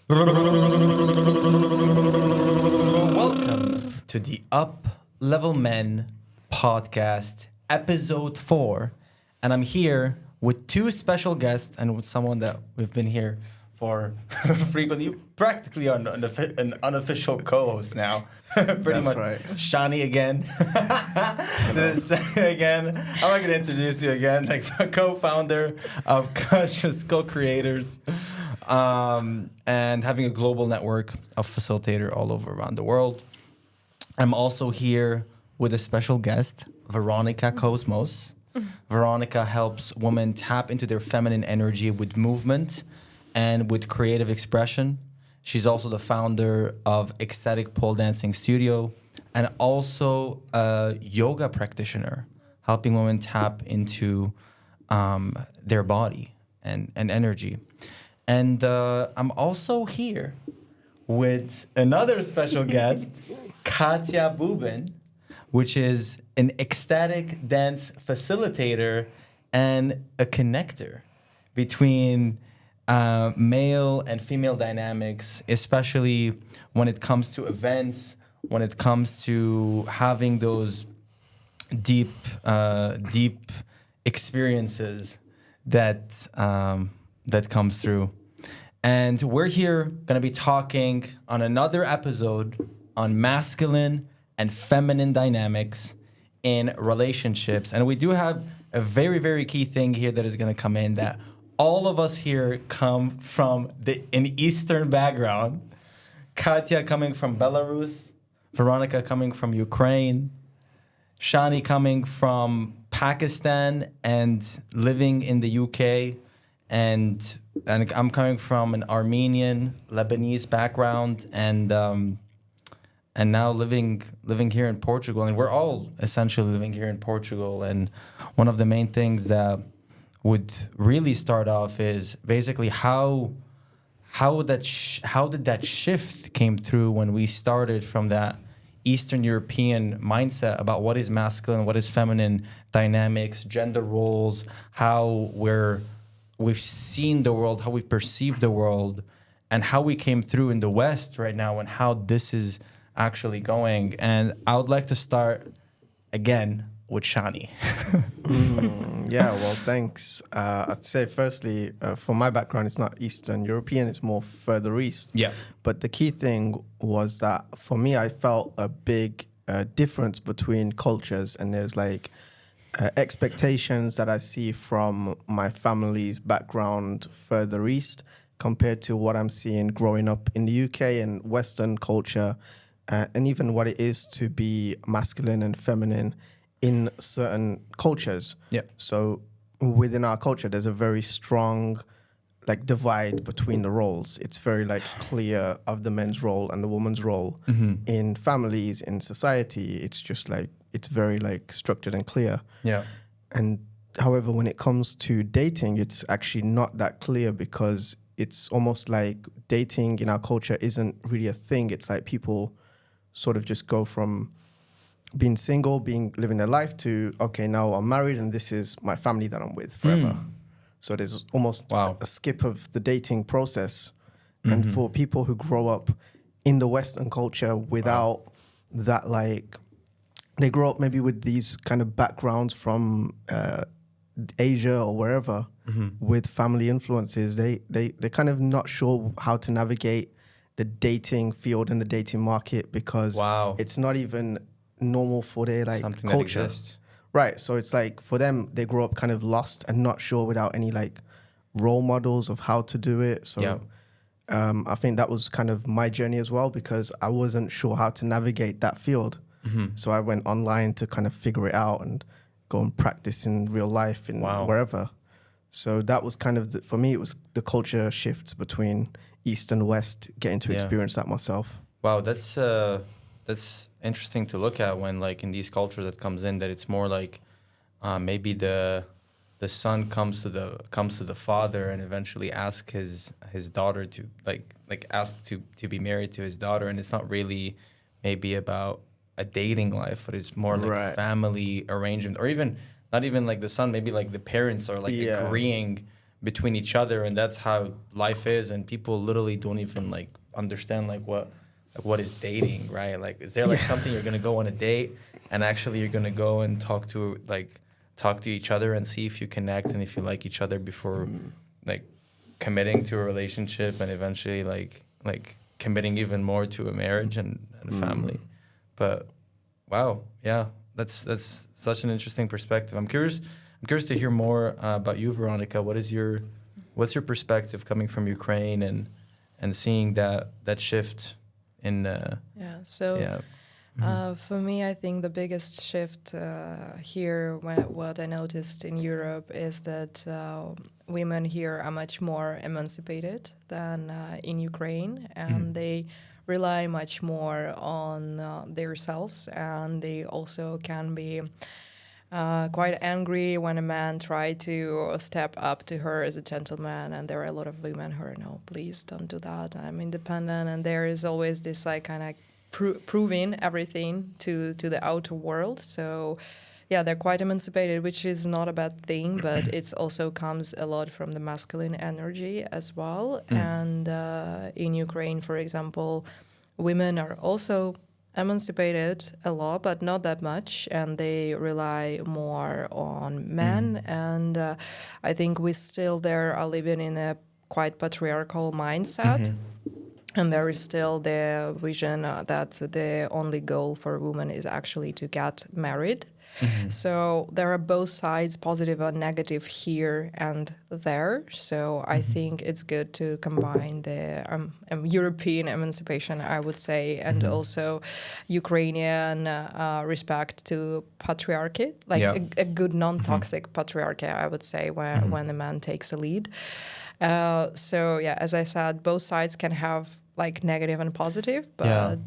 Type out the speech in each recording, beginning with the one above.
Welcome to the UpLevel Men podcast, episode 4. And I'm here with two special guests and with someone that we've been here for frequently, practically an unofficial co-host now. Pretty That's much. right. Shani again. Again. I'm not going to introduce you again. Like co-founder of Conscious Co-Creators. And having a global network of facilitator all over around the world. I'm also here with a special guest, Veronika Cosmos. Veronika helps women tap into their feminine energy with movement and with creative expression. She's also the founder of Ecstatic Pole Dancing Studio and also a yoga practitioner, helping women tap into their body and energy. And I'm also here with another special guest, Katia Buben, which is an ecstatic dance facilitator and a connector between male and female dynamics, especially when it comes to events, when it comes to having those deep experiences that comes through. And we're here going to be talking on another episode on masculine and feminine dynamics in relationships. And we do have a very, very key thing here that is going to come in, that all of us here come from an Eastern background. Katia coming from Belarus, Veronika coming from Ukraine, Shani coming from Pakistan and living in the UK, and I'm coming from an Armenian, Lebanese background, and now living here in Portugal. And we're all essentially living here in Portugal. And one of the main things that would really start off is basically how did that shift came through when we started from that Eastern European mindset about what is masculine, what is feminine dynamics, gender roles, how we've seen the world, how we've perceived the world, and how we came through in the West right now, and how this is actually going. And I would like to start again with Shani. Yeah, well, thanks. I'd say firstly, for my background, it's not Eastern European, it's more further east. Yeah. But the key thing was that for me, I felt a big difference between cultures, and there's like expectations that I see from my family's background further east compared to what I'm seeing growing up in the UK and Western culture, and even what it is to be masculine and feminine in certain cultures. Yeah. So within our culture, there's a very strong like divide between the roles. It's very like clear of the men's role and the woman's role in families, in society. It's just like, it's very like structured and clear. Yeah. And however, when it comes to dating, it's actually not that clear, because it's almost like dating in our culture isn't really a thing. It's like people sort of just go from being single, living their life, to, okay, now I'm married and this is my family that I'm with forever. So there's almost a skip of the dating process. And for people who grow up in the Western culture without that, like, they grow up maybe with these kind of backgrounds from Asia or wherever with family influences, they're kind of not sure how to navigate the dating field and the dating market, because it's not even normal for their like something culture. That exists. Right. So it's like for them, they grow up kind of lost and not sure without any like role models of how to do it. So I think that was kind of my journey as well, because I wasn't sure how to navigate that field. So I went online to kind of figure it out and go and practice in real life in wherever. So that was kind of, for me, it was the culture shifts between East and West, getting to experience that myself. Wow, that's interesting to look at, when like in these cultures that comes in, that it's more like maybe the son comes to the father and eventually asks his daughter to like ask to be married to his daughter, and it's not really maybe about a dating life, but it's more like family arrangement, or even not even like the son, maybe like the parents are like agreeing between each other, and that's how life is. And people literally don't even like understand like what is dating, right? Like, is there like something you're gonna go on a date and actually you're gonna go and talk to each other and see if you connect and if you like each other before like committing to a relationship and eventually like committing even more to a marriage and a family. But wow, yeah, that's such an interesting perspective. I'm curious to hear more about you, Veronika. What's your perspective coming from Ukraine and seeing that shift in for me, I think the biggest shift here, what I noticed in Europe, is that women here are much more emancipated than in Ukraine, and they rely much more on themselves, and they also can be quite angry when a man tries to step up to her as a gentleman, and there are a lot of women who are, no, please don't do that, I'm independent, and there is always this like kind of proving everything to the outer world. So yeah, they're quite emancipated, which is not a bad thing, but it also comes a lot from the masculine energy as well. And in Ukraine, for example, women are also emancipated a lot, but not that much, and they rely more on men. And I think we still there are living in a quite patriarchal mindset. And there is still the vision that the only goal for women is actually to get married. So there are both sides, positive and negative here and there. So I think it's good to combine the European emancipation, I would say, and also Ukrainian respect to patriarchy, like a good non-toxic patriarchy, I would say, when the man takes a lead. So yeah, as I said, both sides can have like negative and positive, but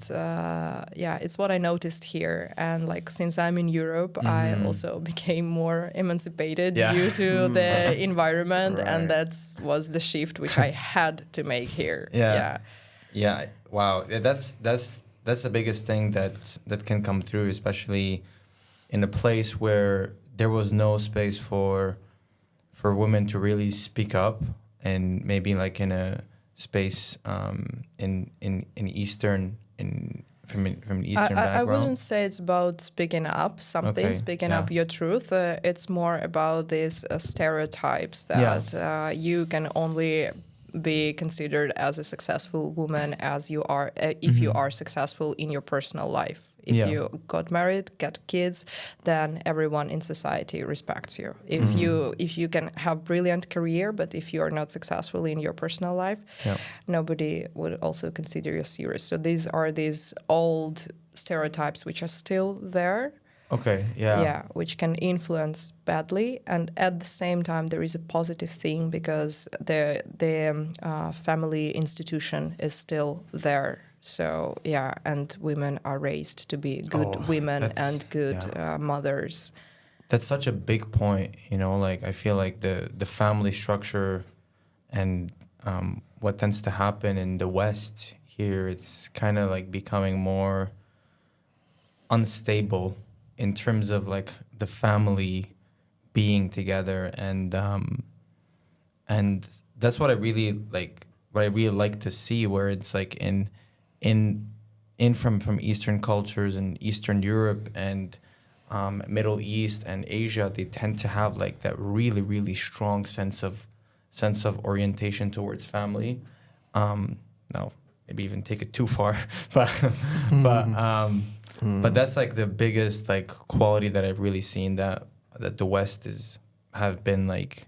it's what I noticed here. And like since I'm in Europe, I also became more emancipated due to the environment, and that was the shift which I had to make here. Wow, that's the biggest thing that can come through, especially in a place where there was no space for women to really speak up, and maybe like in a space in Eastern from an Eastern background. I wouldn't say it's about speaking up something, speaking up your truth. It's more about these stereotypes that you can only be considered as a successful woman as you are if you are successful in your personal life. If you got married, get kids, then everyone in society respects you. If you can have brilliant career, but if you are not successful in your personal life, nobody would also consider you serious. So these are these old stereotypes which are still there. Which can influence badly, and at the same time there is a positive thing because the family institution is still there. So and women are raised to be good women and good mothers. That's such a big point, like I feel like the family structure and what tends to happen in the West here, it's kind of like becoming more unstable in terms of like the family being together, and that's what I really like to see, where it's like in from Eastern cultures and Eastern Europe and Middle East and Asia, they tend to have like that really, really strong sense of orientation towards family. Now maybe even take it too far, but that's like the biggest like quality that I've really seen that the West have been like.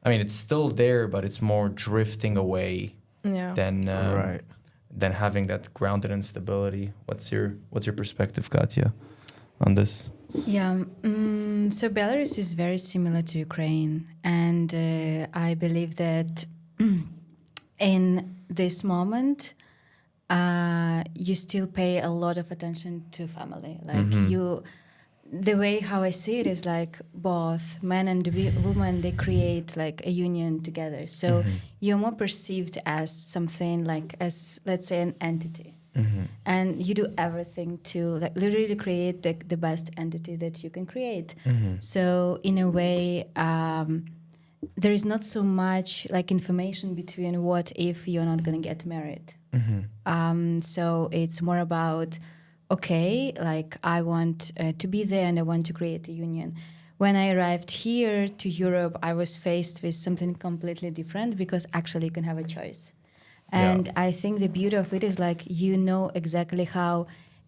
I mean, it's still there, but it's more drifting away than having that grounded in stability. What's your perspective, Katia, on this? So Belarus is very similar to Ukraine, and I believe that in this moment you still pay a lot of attention to family. Like the way how I see it is like both men and women, they create like a union together. So you're more perceived as something like, as let's say an entity. And you do everything to like literally create the best entity that you can create. So in a way, there is not so much like information between what if you're not going to get married. So it's more about, okay, like I want to be there and I want to create a union. When I arrived here to Europe, I was faced with something completely different because actually you can have a choice. And I think the beauty of it is like you know exactly how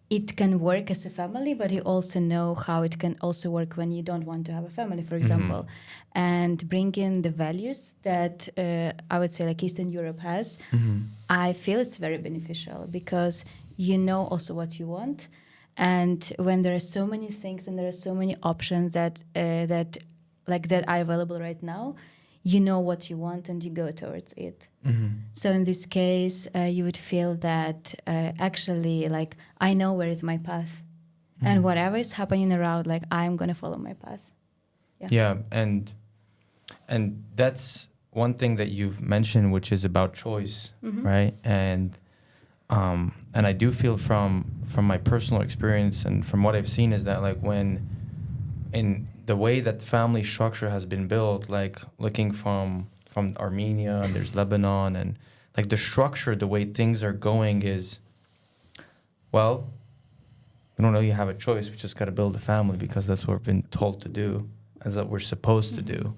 it can work as a family, but you also know how it can also work when you don't want to have a family, for example. And bring in the values that I would say like Eastern Europe has, I feel it's very beneficial because you know also what you want. And when there are so many things and there are so many options that are available right now, you know what you want and you go towards it. So in this case, you would feel that actually, like, I know where is my path. And whatever is happening around, like, I'm going to follow my path. Yeah, and that's one thing that you've mentioned, which is about choice, right? And I do feel from my personal experience and from what I've seen is that, like, when in the way that family structure has been built, like looking from Armenia and there's Lebanon, and like the structure, the way things are going is, well, we don't really have a choice. We just got to build a family because that's what we've been told to do, as that we're supposed to do.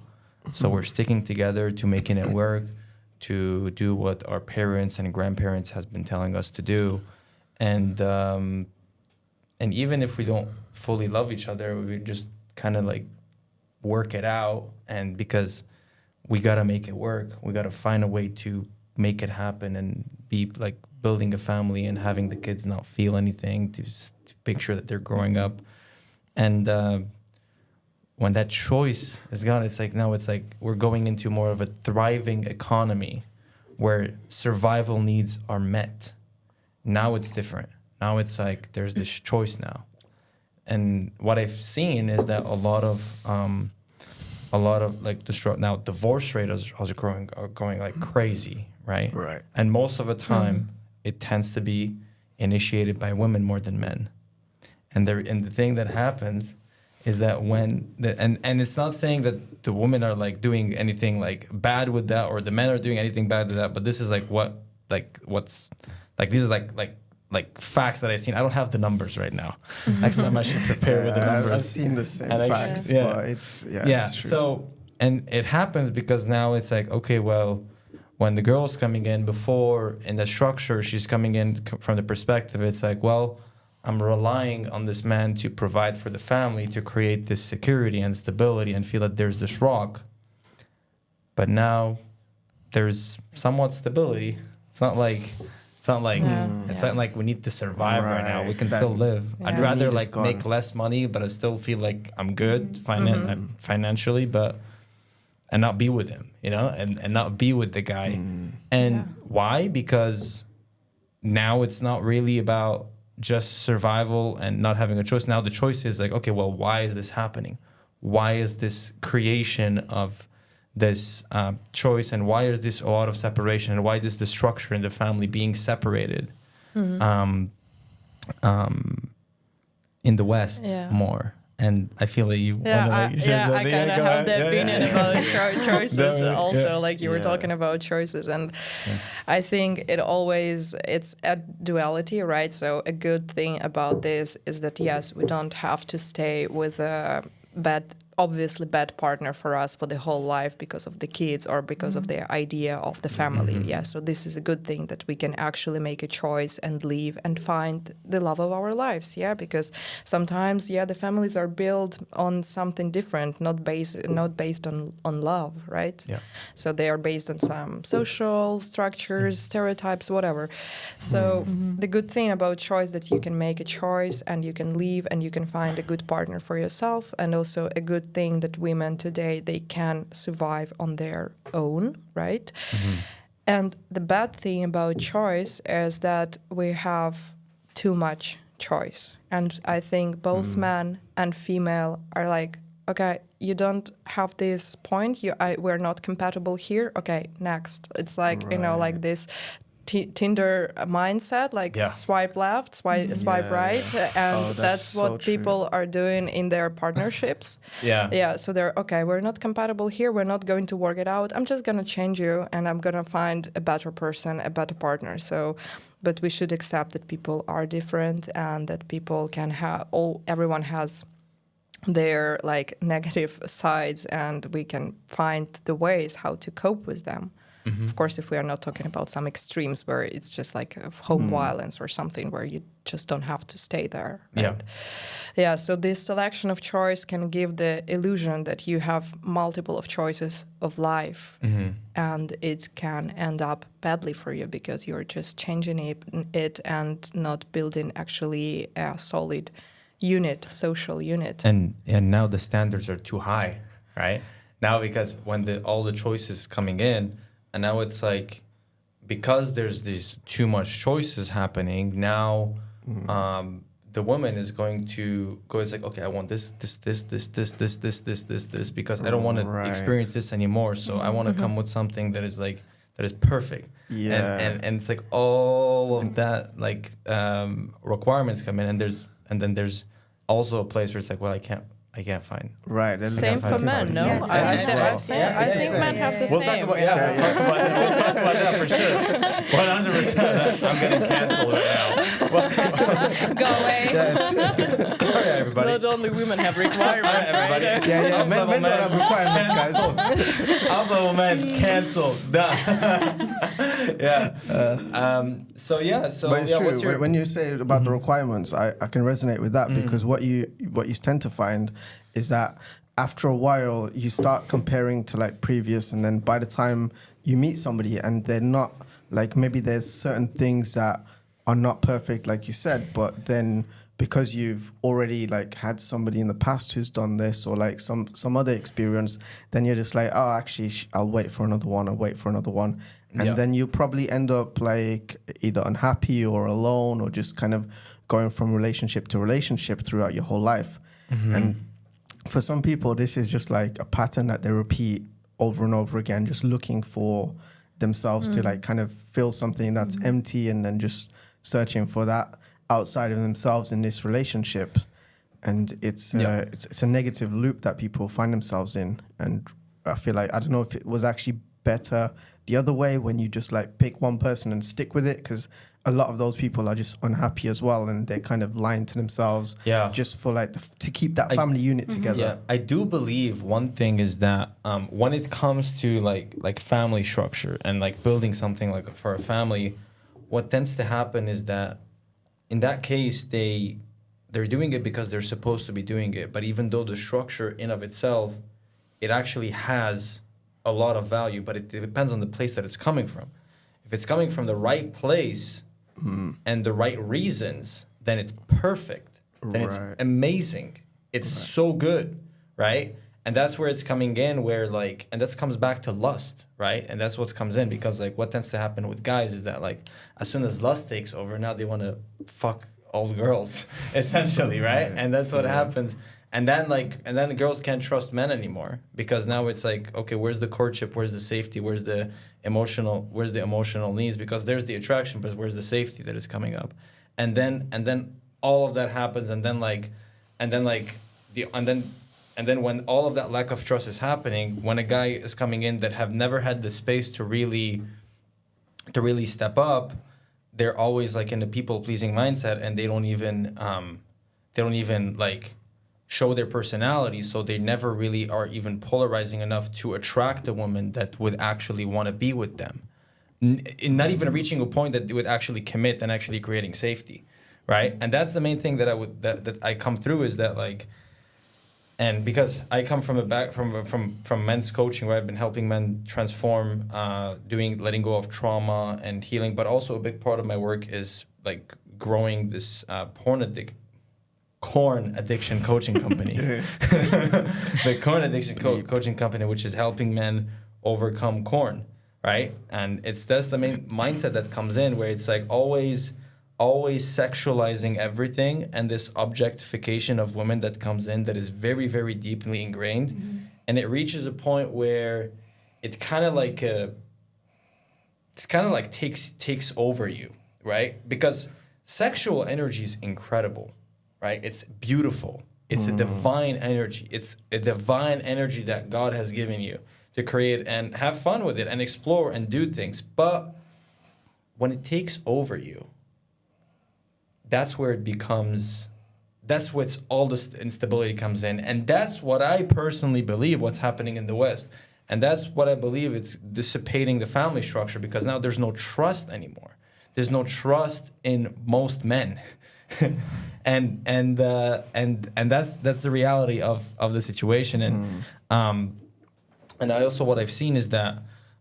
So we're sticking together to making it work, to do what our parents and grandparents has been telling us to do, and even if we don't fully love each other, we just kind of like work it out, and because we got to make it work, we got to find a way to make it happen and be like building a family and having the kids not feel anything, to make sure that they're growing up. And when that choice is gone, it's like now it's like we're going into more of a thriving economy where survival needs are met. Now it's different. Now it's like there's this choice now. And what I've seen is that a lot of like now divorce rates are going like crazy, right? Right. And most of the time, it tends to be initiated by women more than men. And the thing that happens is that and it's not saying that the women are like doing anything like bad with that, or the men are doing anything bad with that, but this is like these are like facts that I've seen. I don't have the numbers right now. Next time I should prepare with the numbers. I've seen the same facts, but it's true. So, and it happens because now it's like, okay, well, when the girl's coming in before in the structure, she's coming in from the perspective, it's like, well, I'm relying on this man to provide for the family, to create this security and stability and feel that there's this rock. But now there's somewhat stability. It's not like we need to survive right now. We can still live. I'd rather like make less money, but I still feel like I'm good financially, and not be with him, and not be with the guy. Why? Because now it's not really about just survival and not having a choice. Now the choice is like, okay, well, why is this happening? Why is this creation of this choice, and why is this a lot of separation, and why is the structure in the family being separated in the West more? And I feel like you want to share something. I kind of have the opinion about choices also, like you were talking about choices. And I think it's a duality, right? So a good thing about this is that, yes, we don't have to stay with a obviously bad partner for us for the whole life because of the kids or because of the idea of the family. Yeah, so this is a good thing that we can actually make a choice and leave and find the love of our lives. Yeah, because sometimes the families are built on something different, not based on love, right? Yeah. So they are based on some social structures, stereotypes, whatever. So the good thing about choice that you can make a choice and you can leave and you can find a good partner for yourself, and also a good thing that women today, they can survive on their own, right? And the bad thing about choice is that we have too much choice. And I think both men and female are like, okay, you don't have this point, we're not compatible here, okay, next. It's like, like this Tinder mindset, like swipe left, swipe right, and that's what people are doing in their partnerships. So they're okay, we're not compatible here, we're not going to work it out, I'm just gonna change you and I'm gonna find a better person, a better partner. So but we should accept that people are different and that people can have everyone has their like negative sides, and we can find the ways how to cope with them. Of course, if we are not talking about some extremes where it's just like home violence or something where you just don't have to stay there. Right? So this selection of choice can give the illusion that you have multiple of choices of life, and it can end up badly for you because you're just changing it and not building actually a solid unit, social unit. And now the standards are too high, right? Now because when all the choices coming in, and now it's like, because there's these too much choices happening, now the woman is going to go, it's like, okay, I want this, because I don't want to experience this anymore. So I want to come with something that is perfect. And it's like all of that, like requirements come in, and then there's also a place where it's like, well, I can't find. Right. Same for men, no? I think men have the same. We'll talk about that for sure. 100%. I'm getting canceled right now. Go away. Sorry, everybody. Not only women have requirements, right? Men don't have requirements, guys. UpLevel Men canceled. So but it's true. When you say about the requirements, I can resonate with that because what you tend to find is that after a while you start comparing to like previous, and then by the time you meet somebody and they're not like, maybe there's certain things that are not perfect like you said, but then because you've already like had somebody in the past who's done this or like some other experience, then you're just like, oh, actually I'll wait for another one, and then you probably end up like either unhappy or alone or just kind of going from relationship to relationship throughout your whole life. And for some people, this is just like a pattern that they repeat over and over again, just looking for themselves to like kind of fill something that's empty, and then just searching for that outside of themselves in this relationship. And it's a negative loop that people find themselves in. And I feel like, I don't know if it was actually better the other way, when you just like pick one person and stick with it, because a lot of those people are just unhappy as well, and they're kind of lying to themselves just for like to keep that family unit together. I do believe one thing is that when it comes to like family structure and like building something like for a family, what tends to happen is that in that case they're doing it because they're supposed to be doing it, but even though the structure in of itself, it actually has a lot of value, but it depends on the place that it's coming from. If it's coming from the right place and the right reasons, then it's perfect. Then it's amazing. It's so good, right? And that's where it's coming in, where like, and that comes back to lust, right? And that's what comes in, because like what tends to happen with guys is that like as soon as lust takes over, now they want to fuck all the girls, essentially, right? And that's what happens. And then the girls can't trust men anymore, because now it's like, okay, where's the courtship? Where's the safety? Where's the emotional needs? Because there's the attraction, but where's the safety that is coming up? And then all of that happens, and then when all of that lack of trust is happening, when a guy is coming in that have never had the space to really step up, they're always like in the people pleasing mindset, and they don't even like show their personality, so they never really are even polarizing enough to attract a woman that would actually want to be with them. Not even reaching a point that they would actually commit and actually creating safety, right? And that's the main thing that I come through, is that like, and because I come from from men's coaching, where I've been helping men transform, letting go of trauma and healing, but also a big part of my work is like growing this corn addiction coaching company. The corn addiction coaching company, which is helping men overcome corn, right? And that's the main mindset that comes in, where it's like always sexualizing everything, and this objectification of women that comes in, that is very, very deeply ingrained. And it reaches a point where it kind of like it's kind of like takes over you, right? Because sexual energy is incredible, right? It's beautiful. It's a divine energy. It's a divine energy that God has given you to create and have fun with it and explore and do things. But when it takes over you, that's where it becomes, that's what's all this instability comes in. And that's what I personally believe what's happening in the West. And that's what I believe it's dissipating the family structure, because now there's no trust anymore. There's no trust in most men. and that's the reality of the situation. And I also, what I've seen is that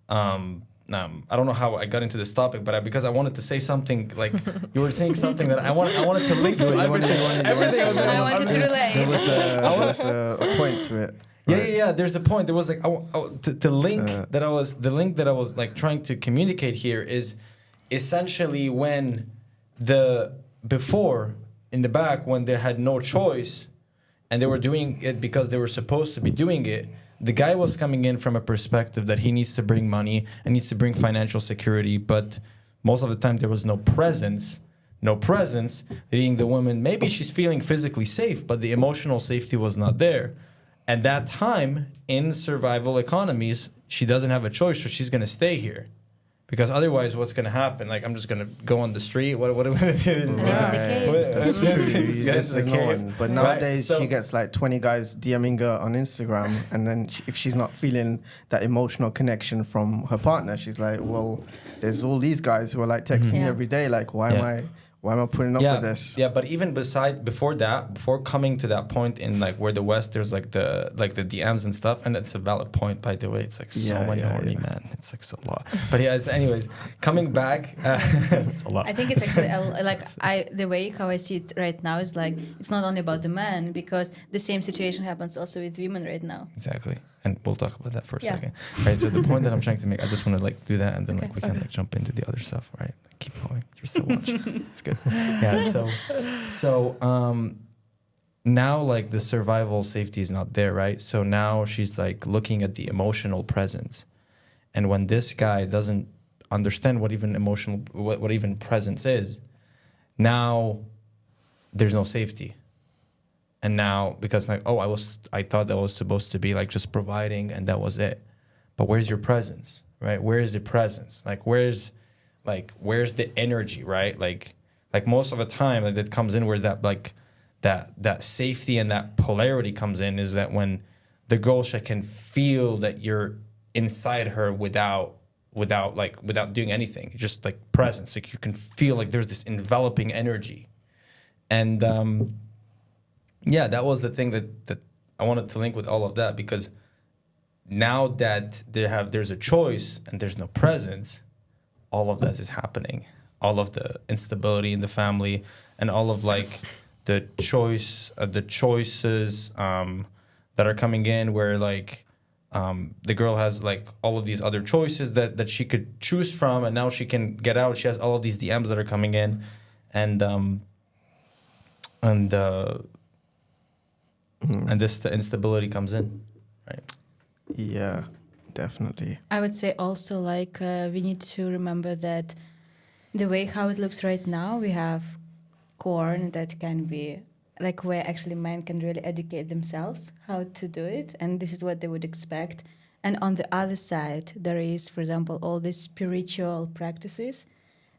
I don't know how I got into this topic, but because I wanted to say something, like you were saying something that I wanted to link to everything. Everything was. I wanted to relate. There was a point to it. Right? Yeah. There's a point. There was like the link that I was like trying to communicate here is essentially when before in the back, when they had no choice and they were doing it because they were supposed to be doing it. The guy was coming in from a perspective that he needs to bring money and needs to bring financial security, but most of the time there was no presence, leading the woman. Maybe she's feeling physically safe, but the emotional safety was not there. At that time, in survival economies, she doesn't have a choice, so she's going to stay here. Because otherwise, what's going to happen? Like, I'm just going to go on the street. What are we going to do? That's true. But nowadays, she gets like 20 guys DMing her on Instagram. And then if she's not feeling that emotional connection from her partner, she's like, well, there's all these guys who are like texting me every day. Like, why am I putting up with this? Yeah, but even before coming to that point in like where the West, there's like the DMs and stuff, and that's a valid point, by the way. It's like so many horny men. It's like so a lot. But yeah, anyways, coming back, it's a lot. I think it's actually like the way how I see it right now is like it's not only about the men, because the same situation happens also with women right now. Exactly. And we'll talk about that for a second. Right, so the point that I'm trying to make, I just want to like do that, and then like we can like jump into the other stuff, right? Keep going. You're so much. It's good. Yeah. So now like the survival safety is not there, right? So now she's like looking at the emotional presence, and when this guy doesn't understand what even presence is, now there's no safety. And now, because like, I thought that was supposed to be like just providing and that was it. But where's your presence, right? Where is the presence? Like, where's the energy, right? Like most of the time, like that comes in where that safety and that polarity comes in is that when the girl can feel that you're inside her without doing anything, just like presence. Like you can feel like there's this enveloping energy, and yeah, that was the thing that I wanted to link with all of that, because now that there's a choice and there's no presence, all of that is happening. All of the instability in the family and all of like the choices that are coming in, where like the girl has like all of these other choices that she could choose from, and now she can get out. She has all of these DMs that are coming in, and this the instability comes in, right? Yeah, definitely. I would say also like we need to remember that the way how it looks right now, we have corn that can be like where actually men can really educate themselves how to do it, and this is what they would expect. And on the other side, there is, for example, all these spiritual practices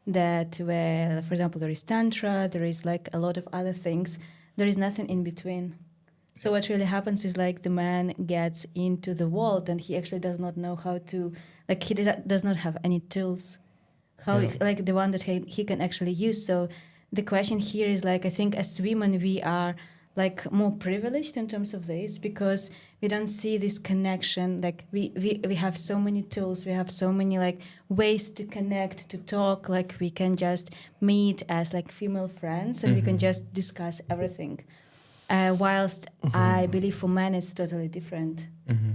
that where, for example, there is tantra, there is like a lot of other things. There is nothing in between. So what really happens is like the man gets into the world and he actually does not know how to, like he does not have any tools, like the one that he can actually use. So the question here is like, I think as women, we are like more privileged in terms of this, because we don't see this connection. Like we have so many tools, we have so many like ways to connect, to talk, like we can just meet as like female friends and we can just discuss everything. Whilst I believe for men it's totally different.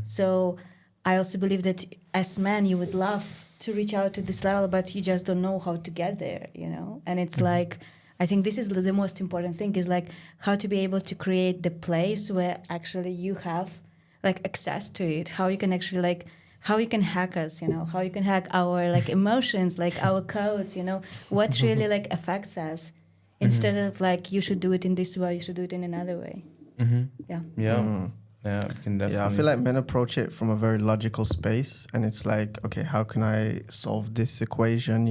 So I also believe that as men you would love to reach out to this level, but you just don't know how to get there, you know? And it's like, I think this is the most important thing, is like how to be able to create the place where actually you have like access to it, how you can actually like how you can hack us, how you can hack our like emotions, like our codes, what really like affects us, instead of like you should do it in this way, you should do it in another way. Yeah. Yeah. Yeah, I can definitely. Yeah, I feel like men approach it from a very logical space, and it's like, okay, how can I solve this equation?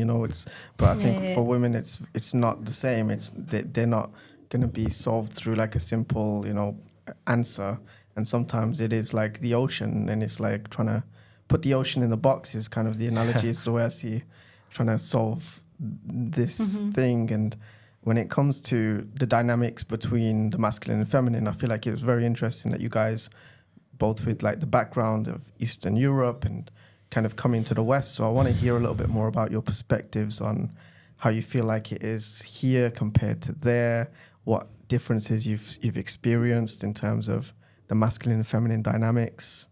But I think for women, it's not the same. They're not going to be solved through like a simple, answer. And sometimes it is like the ocean, and it's like trying to put the ocean in the box is kind of the analogy. It's the way I see trying to solve this thing. And when it comes to the dynamics between the masculine and feminine, I feel like it was very interesting that you guys, both with like the background of Eastern Europe and kind of coming to the West. So I want to hear a little bit more about your perspectives on how you feel like it is here compared to there, what differences you've experienced in terms of the masculine and feminine dynamics.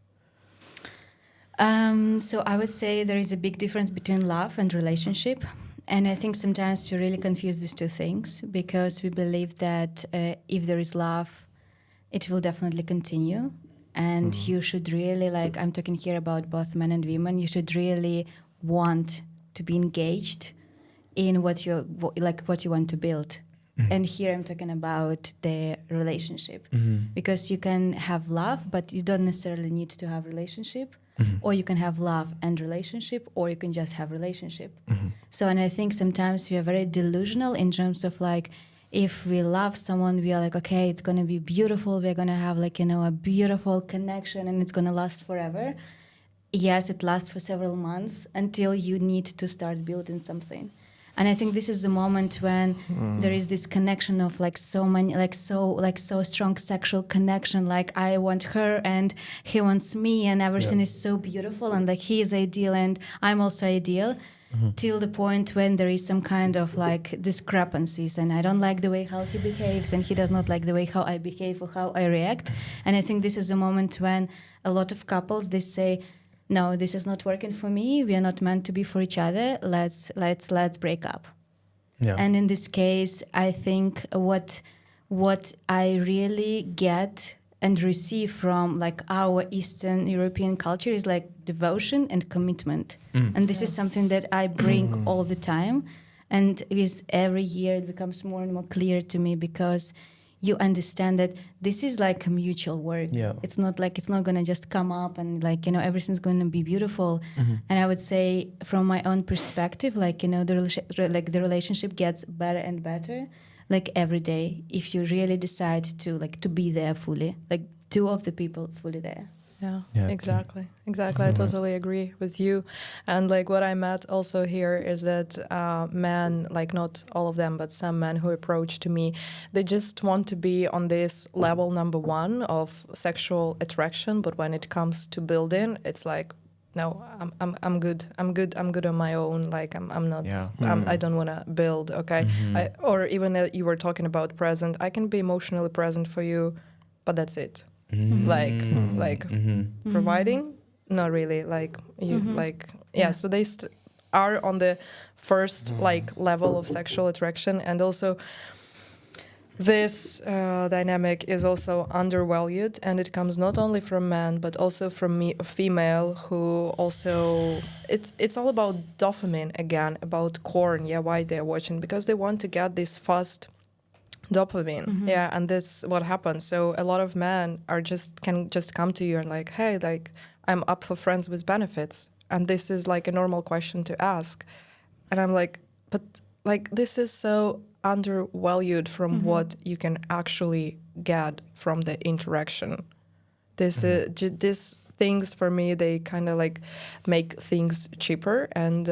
So I would say there is a big difference between love and relationship. And I think sometimes we really confuse these two things, because we believe that if there is love, it will definitely continue. And you should really, like, I'm talking here about both men and women, you should really want to be engaged in what you want to build. And here I'm talking about the relationship, because you can have love, but you don't necessarily need to have relationship. Or you can have love and relationship, or you can just have relationship. So, and I think sometimes we are very delusional in terms of like, if we love someone, we are like, okay, it's going to be beautiful. We're going to have like, a beautiful connection, and it's going to last forever. Yes, it lasts for several months until you need to start building something. And I think this is the moment when there is this connection of like so many, so strong sexual connection. Like I want her and he wants me, and everything is so beautiful, and like he is ideal and I'm also ideal, till the point when there is some kind of like discrepancies, and I don't like the way how he behaves, and he does not like the way how I behave or how I react. And I think this is a moment when a lot of couples, they say, no, this is not working for me. We are not meant to be for each other. Let's break up. Yeah. And in this case, I think what I really get and receive from like our Eastern European culture is like devotion and commitment. And this is something that I bring all the time. And with every year, it becomes more and more clear to me, because you understand that this is like a mutual work. Yeah. It's not like it's not going to just come up and like, everything's going to be beautiful. And I would say from my own perspective, like, the relationship gets better and better, like every day, if you really decide to be there fully, like two of the people fully there. Yeah, exactly. I totally agree with you. And like what I met also here is that men, like not all of them, but some men who approach to me, they just want to be on this level number one of sexual attraction. But when it comes to building, it's like, no, I'm good. I'm good on my own. Like I'm not. Yeah. I don't want to build. Okay. Or even you were talking about present. I can be emotionally present for you, but that's it. Providing, not really. Like you, So they are on the first level of sexual attraction, and also this dynamic is also undervalued, and it comes not only from men but also from me, a female, who also it's all about dopamine again, about corn. Yeah, why they're watching, because they want to get this fast dopamine. Yeah, and this what happens. So a lot of men can just come to you and like, hey, like I'm up for friends with benefits, and this is like a normal question to ask, and I'm like, but like this is so undervalued from what you can actually get from the interaction. These things for me, they kind of like make things cheaper, and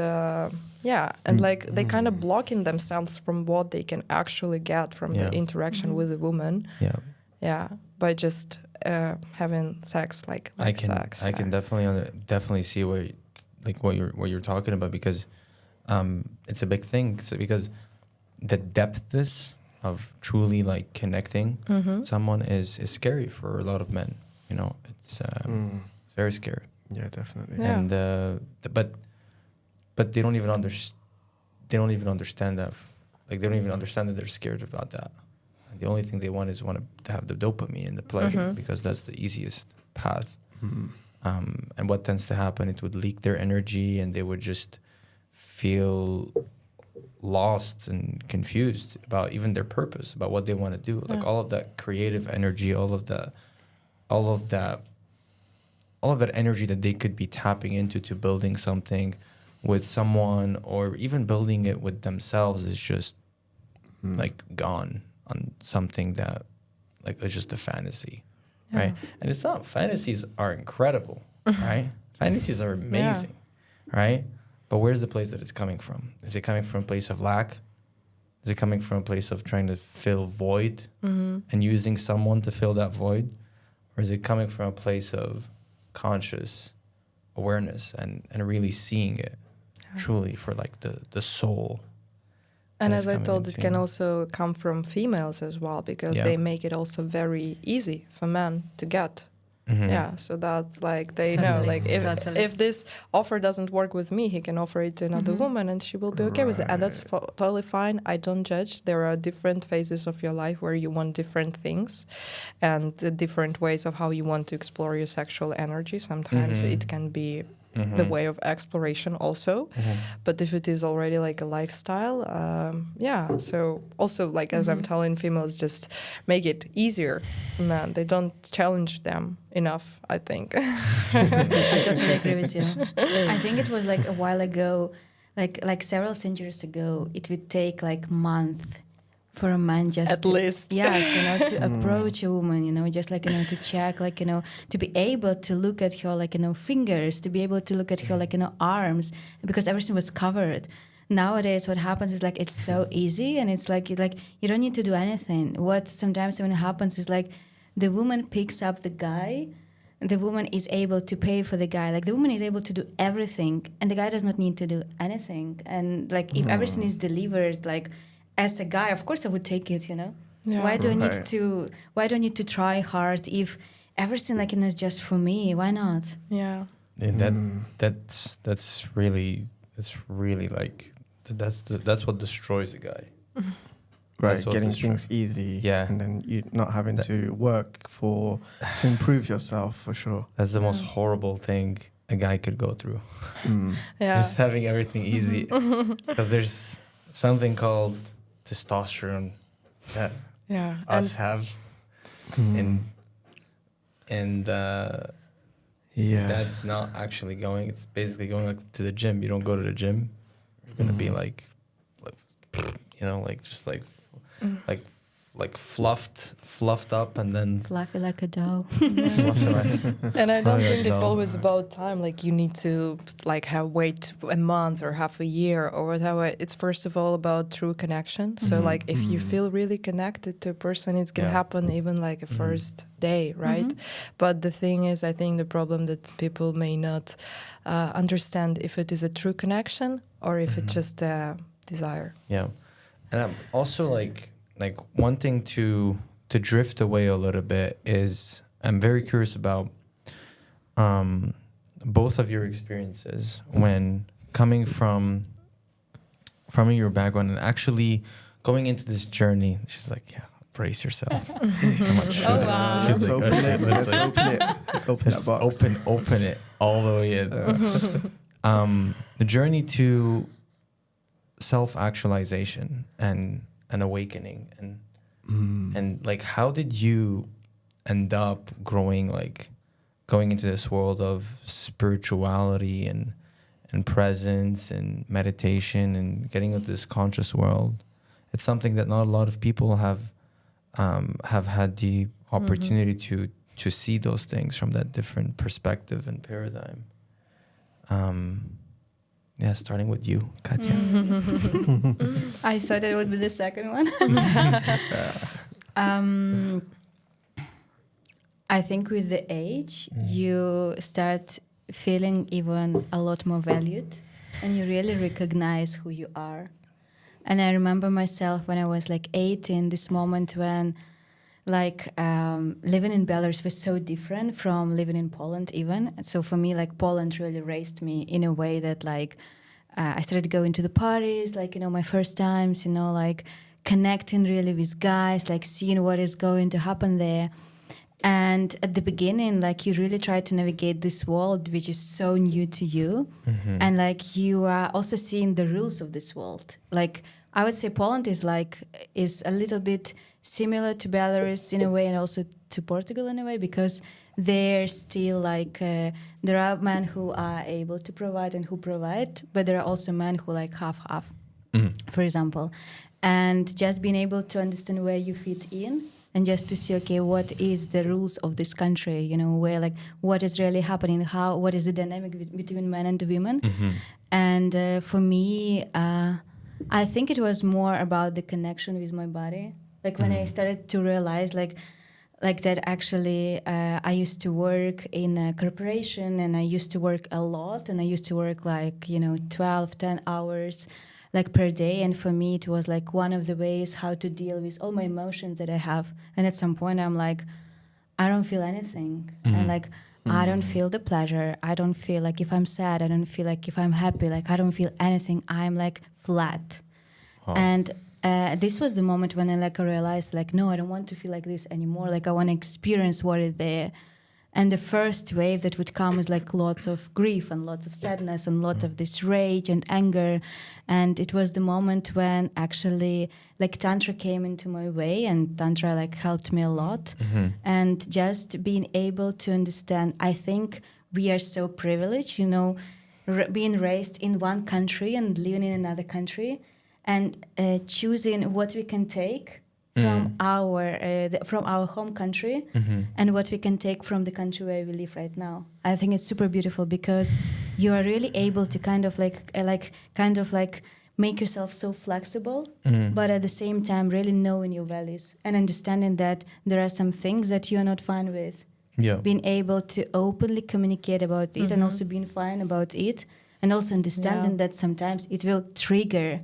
like they kind of blocking themselves from what they can actually get from the interaction with a woman. By just having sex, sex. I can definitely see what you're talking about, because it's a big thing. So because the depthness of truly like connecting someone is scary for a lot of men. It's very scary. Yeah, definitely. Yeah. And but they don't even understand that. Like they don't even understand that they're scared about that. And the only thing they want to have the dopamine and the pleasure, because that's the easiest path. And what tends to happen, it would leak their energy and they would just feel lost and confused about even their purpose, about what they want to do. Like all of that creative energy, all of that energy that they could be tapping into to building something with someone or even building it with themselves is just like gone on something that like it's just a fantasy, right? And it's not, fantasies are incredible, right? Fantasies are amazing, right? But where's the place that it's coming from? Is it coming from a place of lack? Is it coming from a place of trying to fill void and using someone to fill that void? Or is it coming from a place of conscious awareness and really seeing it truly for like the soul? And as I told, it can also come from females as well, because they make it also very easy for men to get. So that like they know, like if this offer doesn't work with me, he can offer it to another woman and she will be okay with it. And that's totally fine. I don't judge. There are different phases of your life where you want different things and the different ways of how you want to explore your sexual energy. Sometimes it can be the way of exploration also. But if it is already like a lifestyle, so also like as I'm telling females, just make it easier. Man, they don't challenge them enough, I think. I totally agree with you. I think it was like a while ago, like several centuries ago, it would take like month for a man just at least to approach a woman, just like to check, like to be able to look at her like fingers, to be able to look at her like arms, because everything was covered. Nowadays what happens is like it's so easy, and it's like you don't need to do anything. What sometimes when it happens is like the woman picks up the guy, the woman is able to pay for the guy, like the woman is able to do everything and the guy does not need to do anything. And like if everything is delivered, like as a guy, of course I would take it, Why do I need to try hard if everything like is just for me? Why not? And that's really like that's what destroys a guy. Right, getting things easy, and then you not having to work to improve yourself, for sure. That's the most horrible thing a guy could go through. Just having everything easy, because there's something called testosterone that us have, and that's not actually going. It's basically going like to the gym. You don't go to the gym, you're gonna be like fluffed up, and then fluffy like a dough. And I don't think it's always about time. Like you need to wait a month or half a year or whatever. It's first of all about true connection. So like if you feel really connected to a person, it can happen even like a first day, right? But the thing is, I think the problem that people may not understand if it is a true connection or if it's just a desire. Yeah, and I'm also like one thing to drift away a little bit is I'm very curious about both of your experiences when coming from your background and actually going into this journey. She's like, brace yourself. Come on, shoot it. Wow. She's Let's like, open it. Let's open it. Open that box. Open it all the way in. The journey to self-actualization and an awakening, and like how did you end up going into this world of spirituality and presence and meditation and getting into this conscious world? It's something that not a lot of people have had the opportunity to see those things from that different perspective and paradigm. Starting with you, Katia. I thought it would be the second one. I think with the age, you start feeling even a lot more valued, and you really recognize who you are. And I remember myself when I was like 18, this moment when living in Belarus was so different from living in Poland even. So for me, like Poland really raised me in a way that I started going to the parties, my first times, connecting really with guys, seeing what is going to happen there. And at the beginning, like you really try to navigate this world, which is so new to you. And like you are also seeing the rules of this world. Like I would say Poland is a little bit similar to Belarus in a way, and also to Portugal in a way, because they're still like, there are men who are able to provide and who provide, but there are also men who like half, for example. And just being able to understand where you fit in, and just to see, okay, what is the rules of this country, you know, where like what is really happening, what is the dynamic between men and women. And for me, I think it was more about the connection with my body. Like when I started to realize like that actually I used to work in a corporation, and I used to work a lot, and I used to work like, you know, 10 hours like per day. And for me, it was like one of the ways how to deal with all my emotions that I have. And at some point I'm like, I don't feel anything. And like, I don't feel the pleasure. I don't feel like if I'm sad, I don't feel like if I'm happy, like I don't feel anything. I'm like flat. And this was the moment when I realized like, no, I don't want to feel like this anymore. Like I want to experience what is there. And the first wave that would come is like lots of grief and lots of sadness and lots of this rage and anger. And it was the moment when actually like Tantra came into my way, and Tantra like helped me a lot. And just being able to understand, I think we are so privileged, you know, being raised in one country and living in another country, and choosing what we can take from our home country and what we can take from the country where we live right now. I think it's super beautiful, because you are really able to kind of make yourself so flexible, but at the same time really knowing your values and understanding that there are some things that you are not fine with. Being able to openly communicate about it and also being fine about it, and also understanding that sometimes it will trigger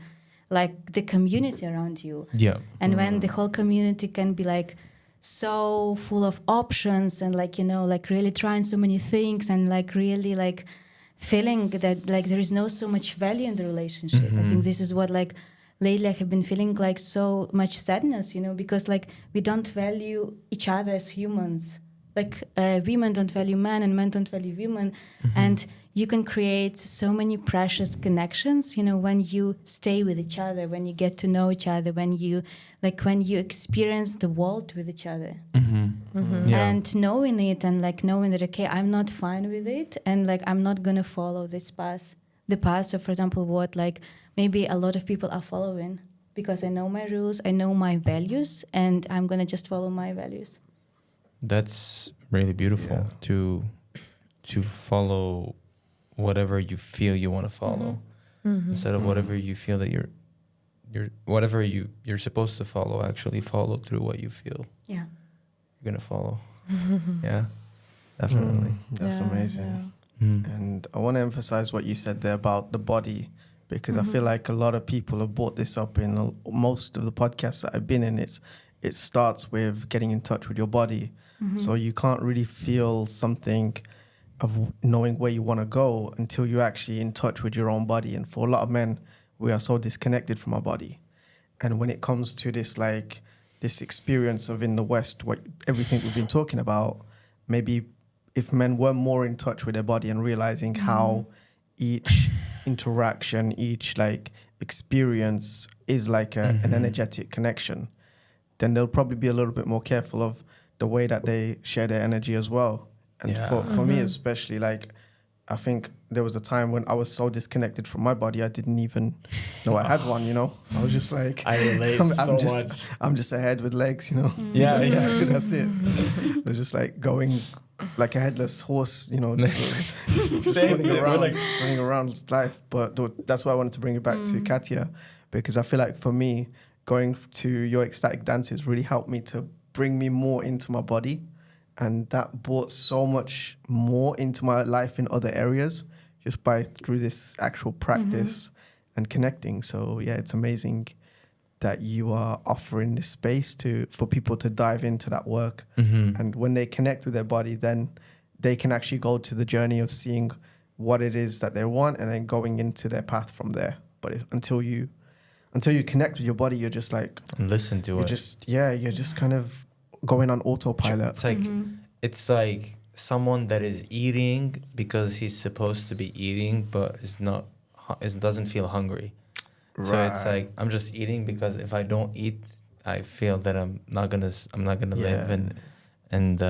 like the community around you. And when the whole community can be like so full of options and like, you know, like really trying so many things and like really like feeling that like there is no so much value in the relationship. I think this is what like lately I have been feeling like so much sadness, you know, because like we don't value each other as humans. Like women don't value men and men don't value women. And you can create so many precious connections, you know, when you stay with each other, when you get to know each other, when you experience the world with each other. And knowing it and like knowing that, okay, I'm not fine with it, and like I'm not going to follow this path. The path of, for example, what like maybe a lot of people are following, because I know my rules, I know my values, and I'm going to just follow my values. That's really beautiful to follow whatever you feel you want to follow, instead of whatever you feel that you're supposed to follow. Actually follow through what you feel you're gonna follow. Definitely. That's amazing. And I want to emphasize what you said there about the body, because I feel like a lot of people have brought this up in most of the podcasts that I've been in. It starts with getting in touch with your body. So you can't really feel something of knowing where you want to go until you're actually in touch with your own body. And for a lot of men, we are so disconnected from our body. And when it comes to this, like this experience of in the West, everything we've been talking about, maybe if men were more in touch with their body and realizing how each interaction, each like experience is like an energetic connection, then they'll probably be a little bit more careful of the way that they share their energy as well. And for me especially, like I think there was a time when I was so disconnected from my body, I didn't even know I had one, you know. I was just like, I relate much. I'm just a head with legs, you know. That's it. It was just like going like a headless horse, you know, running around life. But that's why I wanted to bring it back to Katia, because I feel like for me, going to your ecstatic dances really helped me to bring me more into my body. And that brought so much more into my life in other areas just through this actual practice and connecting. So yeah, it's amazing that you are offering this space for people to dive into that work. And when they connect with their body, then they can actually go to the journey of seeing what it is that they want and then going into their path from there. But until you connect with your body, you're just like... And listen to it. You're just kind of going on autopilot. It's like someone that is eating because he's supposed to be eating, but doesn't feel hungry. Right. So it's like I'm just eating because if I don't eat, I feel that I'm not gonna live, and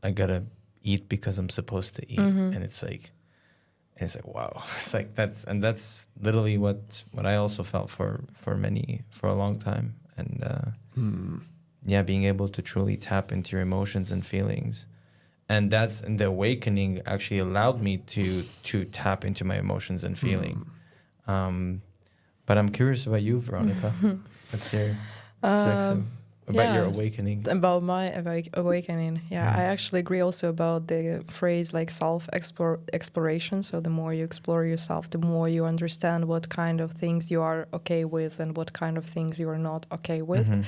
I gotta eat because I'm supposed to eat, and it's like wow, it's like that's literally what I also felt for a long time, and being able to truly tap into your emotions and feelings. And the awakening actually allowed me to tap into my emotions and feeling. But I'm curious about you, Veronika. Let's hear about your awakening. About my awakening. Yeah, I actually agree also about the phrase like self-exploration. So the more you explore yourself, the more you understand what kind of things you are okay with and what kind of things you are not okay with.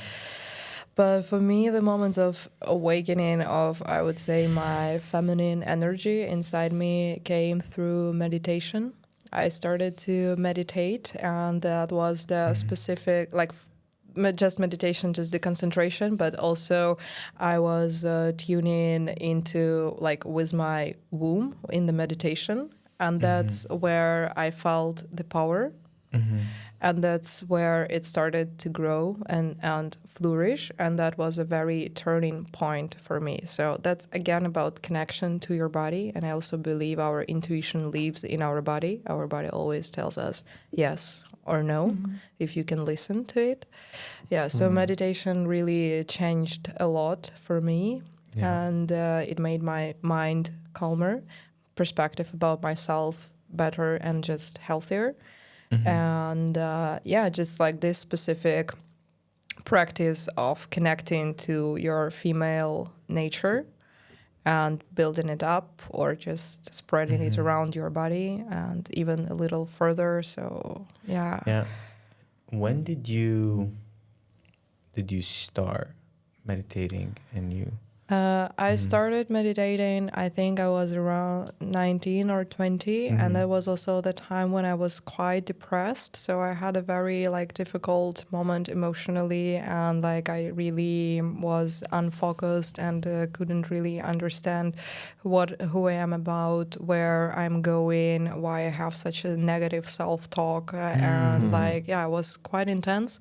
But for me, the moment of awakening of, I would say, my feminine energy inside me came through meditation. I started to meditate, and that was the specific, like, just meditation, just the concentration, but also I was tuning into, like, with my womb in the meditation, and that's where I felt the power. And that's where it started to grow and flourish. And that was a very turning point for me. So that's, again, about connection to your body. And I also believe our intuition lives in our body. Our body always tells us yes or no, if you can listen to it. Yeah, so meditation really changed a lot for me. Yeah. And it made my mind calmer, perspective about myself better and just healthier. And just like this specific practice of connecting to your female nature and building it up, or just spreading it around your body and even a little further. So yeah. When did you start meditating? And you I started meditating, I think I was around 19 or 20, and that was also the time when I was quite depressed. So I had a very difficult moment emotionally, and I really was unfocused and couldn't really understand who I am about, where I'm going, why I have such a negative self-talk, and it was quite intense.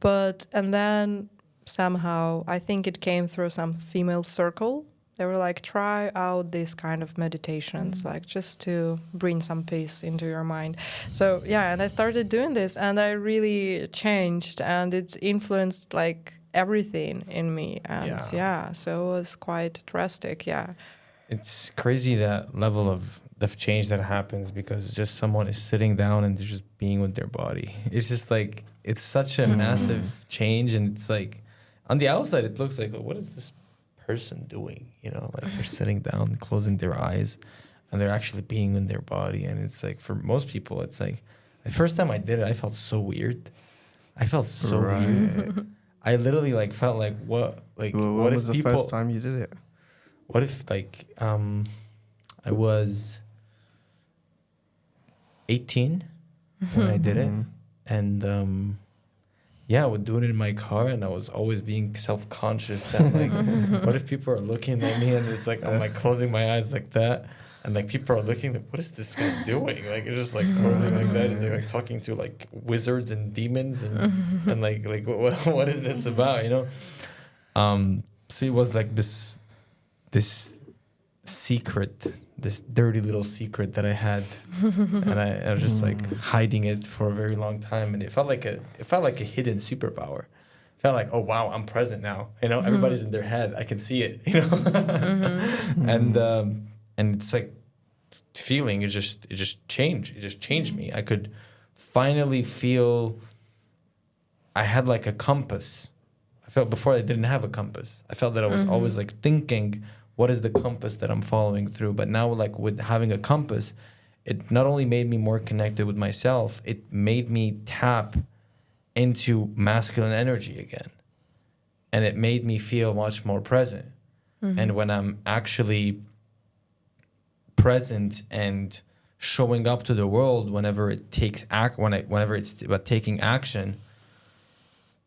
And then somehow, I think it came through some female circle. They were like, try out this kind of meditations, just to bring some peace into your mind. So and I started doing this, and I really changed, and it's influenced everything in me. And so it was quite drastic. It's crazy, that level of change that happens, because just someone is sitting down and they're just being with their body. It's just it's such a massive change, and it's on the outside, it looks like, what is this person doing? They're sitting down, closing their eyes, and they're actually being in their body. And it's for most people, it's the first time I did it, I felt so weird. I felt so weird. I literally felt what was the first time you did it? What if I was 18 when I did it, and I would do it in my car, and I was always being self-conscious that what if people are looking at me, and it's I'm closing my eyes like that, and people are looking what is this guy doing? It's just closing like that. He's talking to wizards and demons, and and what is this about? So it was this secret, this dirty little secret that I had, and I was just hiding it for a very long time, and it felt like a hidden superpower. It felt oh wow, I'm present now. Everybody's in their head. I can see it. And it's feeling. It just changed. It just changed me. I could finally feel. I had a compass. I felt before I didn't have a compass. I felt that I was always thinking, what is the compass that I'm following through? But now, with having a compass, it not only made me more connected with myself, it made me tap into masculine energy again. And it made me feel much more present. And when I'm actually present and showing up to the world whenever it takes whenever it's about taking action,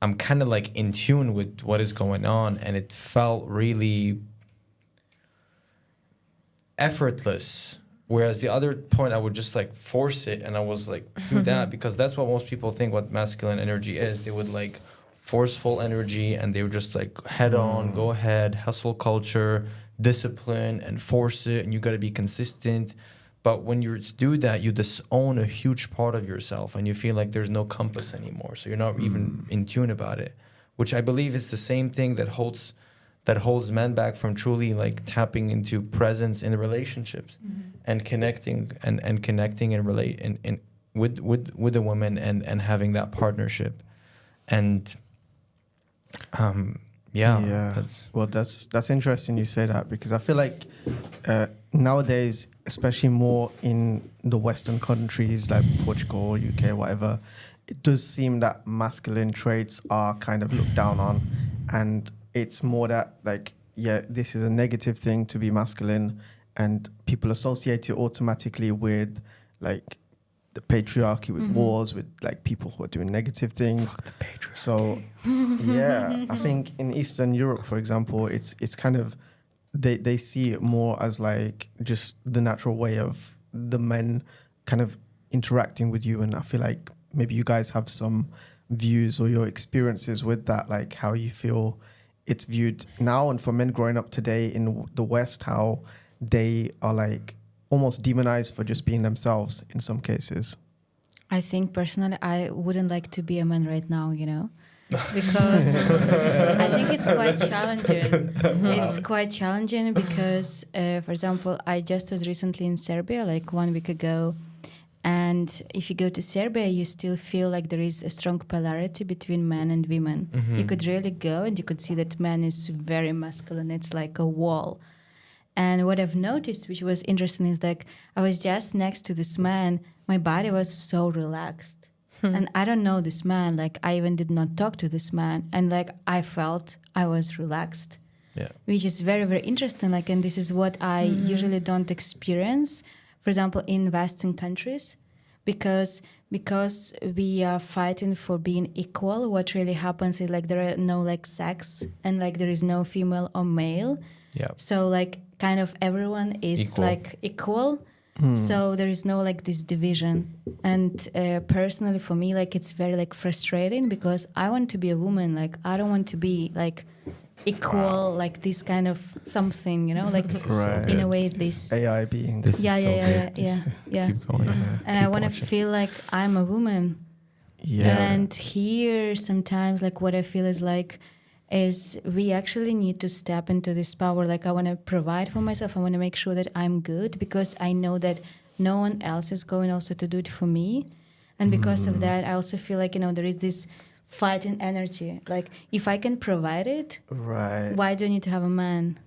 I'm kind of like in tune with what is going on, and it felt really effortless. Whereas the other point, I would just like force it, and I was like, do that, because that's what most people think what masculine energy is. They would like forceful energy, and they would just like head on, go ahead, hustle culture, discipline, and force it, and you got to be consistent. But when you do that, you disown a huge part of yourself, and you feel like there's no compass anymore. So you're not even in tune about it, which I believe is the same thing that holds men back from truly like tapping into presence in the relationships and connecting and relate and with the woman and having that partnership. And that's interesting you say that, because I feel like nowadays, especially more in the Western countries like Portugal, UK, whatever, it does seem that masculine traits are kind of looked down on, and it's more that like, this is a negative thing to be masculine, and people associate it automatically with like the patriarchy, with wars, with like people who are doing negative things. Fuck the patriarchy. So I think in Eastern Europe, for example, it's kind of they see it more as like just the natural way of the men kind of interacting with you. And I feel like maybe you guys have some views or your experiences with that, like how you feel it's viewed now, and for men growing up today in the West, how they are like almost demonized for just being themselves in some cases. I think personally, I wouldn't like to be a man right now, you know, because I think it's quite challenging. It's quite challenging because, for example, I just was recently in Serbia, like 1 week ago. And if you go to Serbia, you still feel like there is a strong polarity between men and women. You could really go and you could see that man is very masculine. It's like a wall. And what I've noticed, which was interesting, is like I was just next to this man. My body was so relaxed. And I don't know this man. Like I even did not talk to this man. And like I felt I was relaxed. Yeah. Which is very, very interesting. Like, and this is what I usually don't experience, for example, in Western countries, because we are fighting for being equal. What really happens is like there are no like sex, and like there is no female or male. Yeah. So like kind of everyone is like equal. So there is no like this division. And personally for me, like it's very like frustrating, because I want to be a woman. Like I don't want to be like equal, like this kind of something, you know, like in a way this AI being. yeah. Keep going. And I want to feel like I'm a woman. Yeah. And here sometimes like what I feel is we actually need to step into this power. Like I want to provide for myself. I want to make sure that I'm good, because I know that no one else is going also to do it for me. And because of that, I also feel like, you know, there is this fighting energy. Like if I can provide it, why do I need to have a man?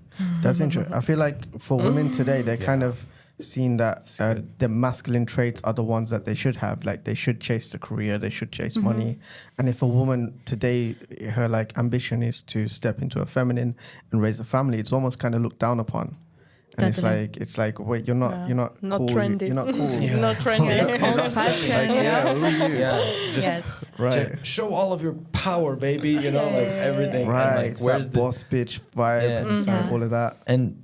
That's interesting. I feel like for women today, they're kind of seeing that the masculine traits are the ones that they should have. Like they should chase the career, they should chase money. And if a woman today, her like ambition is to step into a feminine and raise a family, it's almost kind of looked down upon. And it's like, wait, you're not cool. trendy. You're not cool. Not trendy. Old fashioned. Just Yes. show all of your power, baby. You know, like everything. Right. And like, It's where's that the boss bitch vibe and all of that. And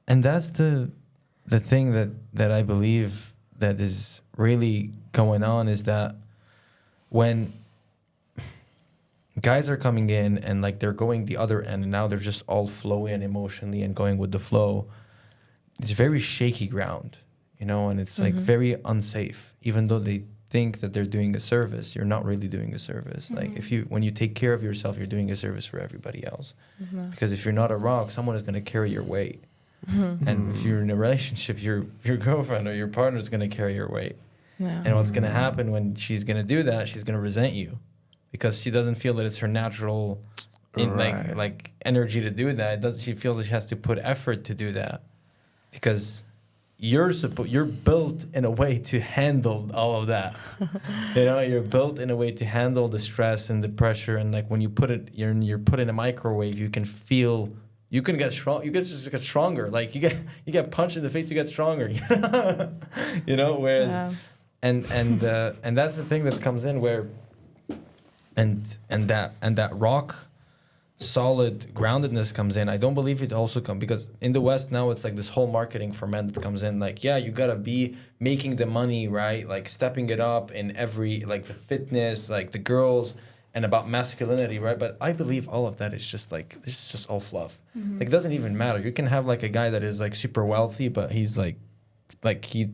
that's the thing that I believe that is really going on, is that when guys are coming in and like they're going the other end, and now they're just all flowy and emotionally and going with the flow, it's very shaky ground, you know, and it's like very unsafe. Even though they think that they're doing a service, you're not really doing a service. Like when you take care of yourself, you're doing a service for everybody else. Because if you're not a rock, someone is going to carry your weight. And if you're in a relationship, your girlfriend or your partner is going to carry your weight. And what's going to happen when she's going to do that, she's going to resent you, because she doesn't feel that it's her natural like energy to do that. She feels that she has to put effort to do that, because you're built in a way to handle all of that. You know, you're built in a way to handle the stress and the pressure, and like when you put it, you're put in a microwave, you can feel. You can get strong. You just get stronger. Like you get punched in the face, you get stronger. You know, whereas and that's the thing that comes in where, that rock solid groundedness comes in. I don't believe it also comes because in the West now it's like this whole marketing for men that comes in like, yeah, you gotta be making the money, right? Like stepping it up in every, like the fitness, like the girls, and about masculinity, right? But I believe all of that is just like, this is just all fluff. Like it doesn't even matter. You can have like a guy that is like super wealthy, but he's like he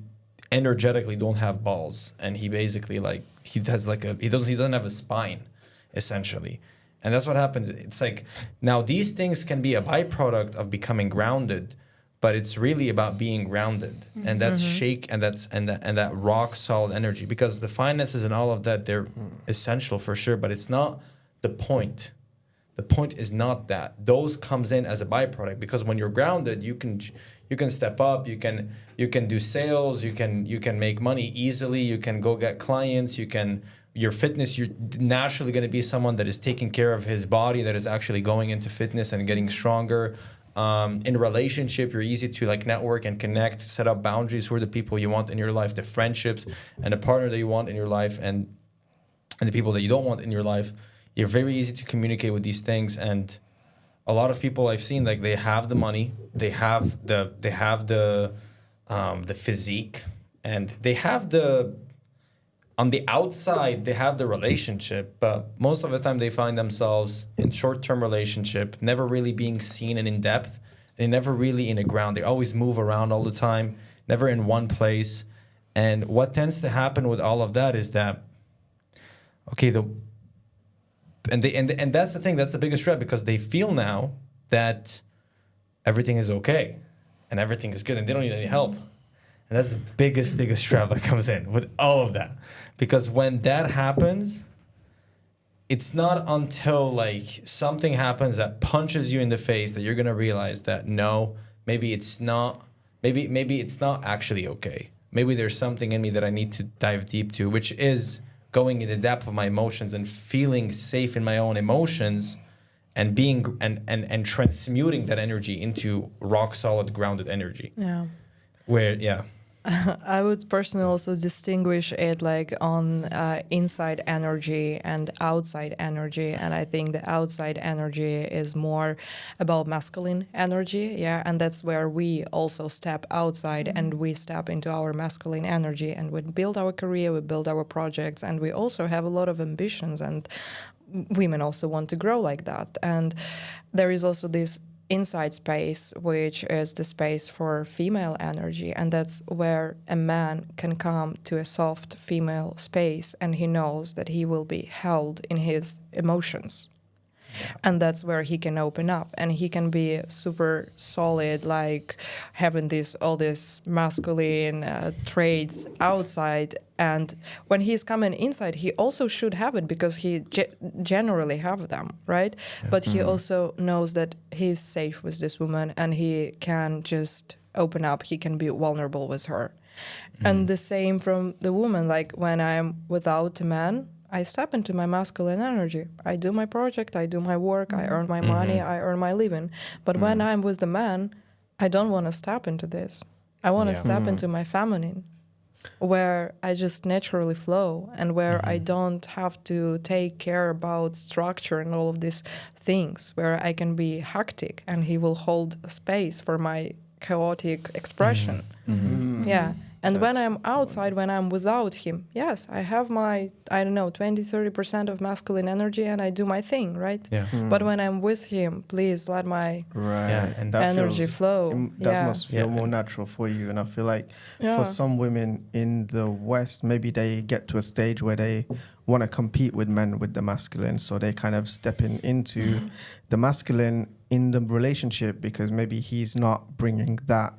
energetically don't have balls, and he basically like he doesn't have a spine, essentially. And that's what happens. It's like now these things can be a byproduct of becoming grounded, but it's really about being grounded, and that's that rock solid energy. Because the finances and all of that, they're essential for sure, but it's not the point. The point is not that. Those comes in as a byproduct, because when you're grounded, you can step up, you can do sales, you can make money easily, you can go get clients, your fitness, you're naturally going to be someone that is taking care of his body, that is actually going into fitness and getting stronger. In a relationship, you're easy to like network and connect, set up boundaries. Who are the people you want in your life, the friendships and the partner that you want in your life, and the people that you don't want in your life. You're very easy to communicate with these things. And a lot of people I've seen, like they have the money, they have the physique, and they have on the outside, they have the relationship, but most of the time they find themselves in short-term relationship, never really being seen and in depth. They never really in a ground. They always move around all the time, never in one place. And what tends to happen with all of that is that, okay, and that's the thing, that's the biggest threat, because they feel now that everything is okay and everything is good and they don't need any help. And that's the biggest trap that comes in with all of that. Because when that happens, it's not until like something happens that punches you in the face that you're going to realize that no, maybe it's not actually okay. Maybe there's something in me that I need to dive deep to, which is going in the depth of my emotions and feeling safe in my own emotions, and being and transmuting that energy into rock solid grounded energy. Yeah. Where I would personally also distinguish it like on inside energy and outside energy. And I think the outside energy is more about masculine energy. Yeah. And that's where we also step outside and we step into our masculine energy, and we build our career, we build our projects, and we also have a lot of ambitions, and women also want to grow like that. And there is also this inside space, which is the space for female energy, and that's where a man can come to a soft female space, and he knows that he will be held in his emotions. And that's where he can open up, and he can be super solid, like having all these masculine traits outside. And when he's coming inside, he also should have it, because he generally have them, right? Yeah. But he also knows that he's safe with this woman, and he can just open up. He can be vulnerable with her. And the same from the woman. Like when I'm without a man, I step into my masculine energy. I do my project, I do my work, I earn my money, I earn my living. But when I'm with the man, I don't want to step into this. I want to step into my feminine, where I just naturally flow, and where I don't have to take care about structure and all of these things, where I can be hectic and he will hold space for my chaotic expression. Yeah. And when I'm outside, when I'm without him, yes, I have my, 20-30% of masculine energy, and I do my thing, right? Yeah. But when I'm with him, please let my energy flow. That must feel more natural for you. And I feel like for some women in the West, maybe they get to a stage where they want to compete with men with the masculine. So they kind of stepping into the masculine in the relationship, because maybe he's not bringing that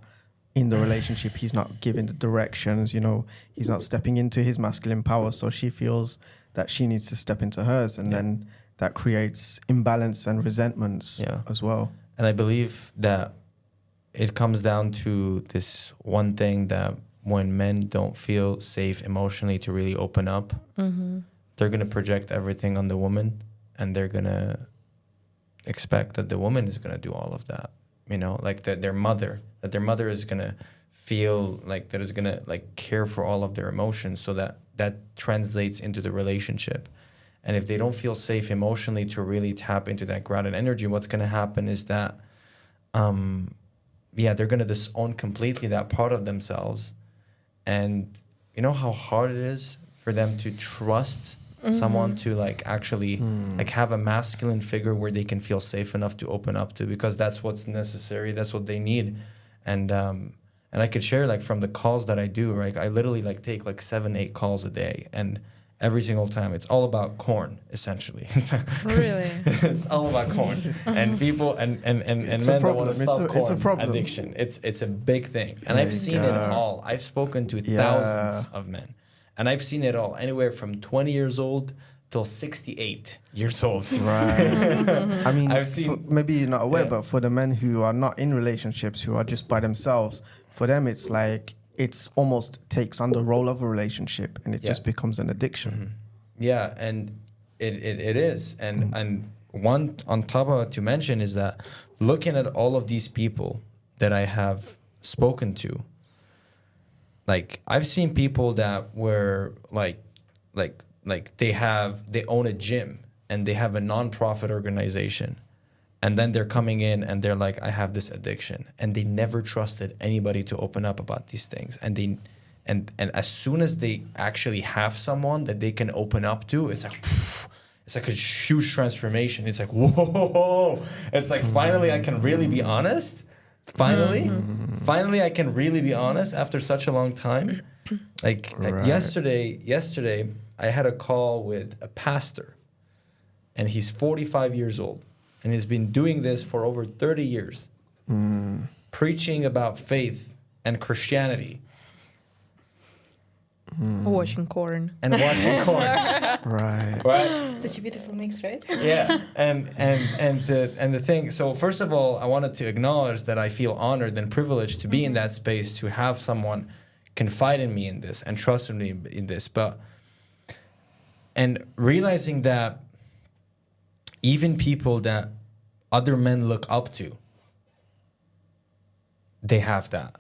in the relationship. He's not giving the directions, he's not stepping into his masculine power. So she feels that she needs to step into hers, and then that creates imbalance and resentments as well. And I believe that it comes down to this one thing, that when men don't feel safe emotionally to really open up, they're going to project everything on the woman, and they're going to expect that the woman is going to do all of that. Like that their mother is going to feel like that is going to like care for all of their emotions, so that translates into the relationship. And if they don't feel safe emotionally to really tap into that grounded energy, what's going to happen is that, they're going to disown completely that part of themselves. And you know how hard it is for them to trust someone to like actually like have a masculine figure where they can feel safe enough to open up to, because that's what's necessary. That's what they need. And I could share like from the calls that I do, right? I literally like take like 7-8 calls a day, and every single time it's all about corn, essentially. Really? It's all about corn. And people and men that want to stop corn addiction. It's a big thing. And I've seen it all. I've spoken to thousands of men. And I've seen it all, anywhere from 20 years old till 68 years old. Right. I mean, I've seen, maybe you're not aware, but for the men who are not in relationships, who are just by themselves, for them it's like it's almost takes on the role of a relationship, and it just becomes an addiction. Yeah, and it is. And one on top of it to mention is that looking at all of these people that I have spoken to, like I've seen people that were like they own a gym and they have a non-profit organization, and then they're coming in and they're like, I have this addiction, and they never trusted anybody to open up about these things, and as soon as they actually have someone that they can open up to, it's like a huge transformation. It's like, whoa, it's like finally I can really be honest. Finally, I can really be honest after such a long time. Like yesterday, I had a call with a pastor, and he's 45 years old, and he's been doing this for over 30 years, preaching about faith and Christianity. Watching corn. Right. Such a beautiful mix, right? Yeah, and the thing. So first of all, I wanted to acknowledge that I feel honored and privileged to be in that space, to have someone confide in me in this and trust in me in this. And realizing that even people that other men look up to, they have that.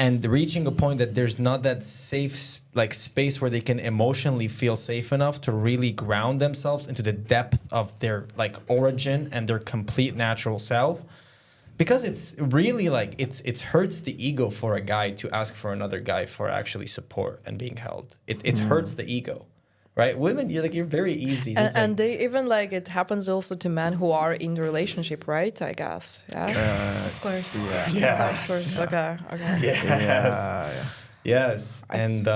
And reaching a point that there's not that safe like space where they can emotionally feel safe enough to really ground themselves into the depth of their like origin and their complete natural self, because it's really like it hurts the ego for a guy to ask for another guy for actually support and being held. It hurts the ego. Right, women, you're very easy. And they even like it happens also to men who are in the relationship, right? I guess, Of course. Yeah. Of course. Okay. Yes. And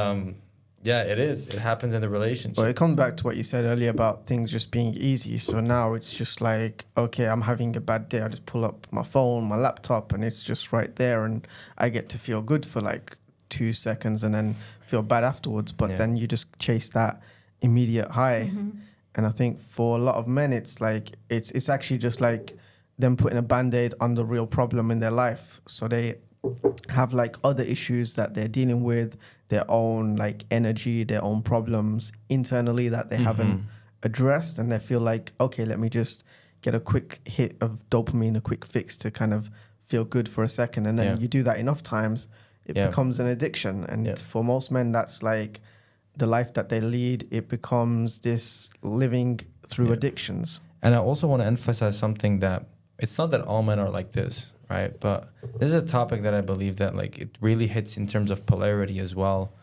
it is. It happens in the relationship. Well, it comes back to what you said earlier about things just being easy. So now it's just like, okay, I'm having a bad day. I just pull up my phone, my laptop, and it's just right there, and I get to feel good for like 2 seconds and then feel bad afterwards. But then you just chase that immediate high. And I think for a lot of men, it's like it's actually just like them putting a band-aid on the real problem in their life. So they have like other issues that they're dealing with, their own like energy, their own problems internally that they haven't addressed, and they feel like, okay, let me just get a quick hit of dopamine, a quick fix to kind of feel good for a second. And then you do that enough times, it becomes an addiction. And for most men, that's like the life that they lead. It becomes this living through addictions. And I also want to emphasize something, that it's not that all men are like this, right? But this is a topic that I believe that like it really hits in terms of polarity as well.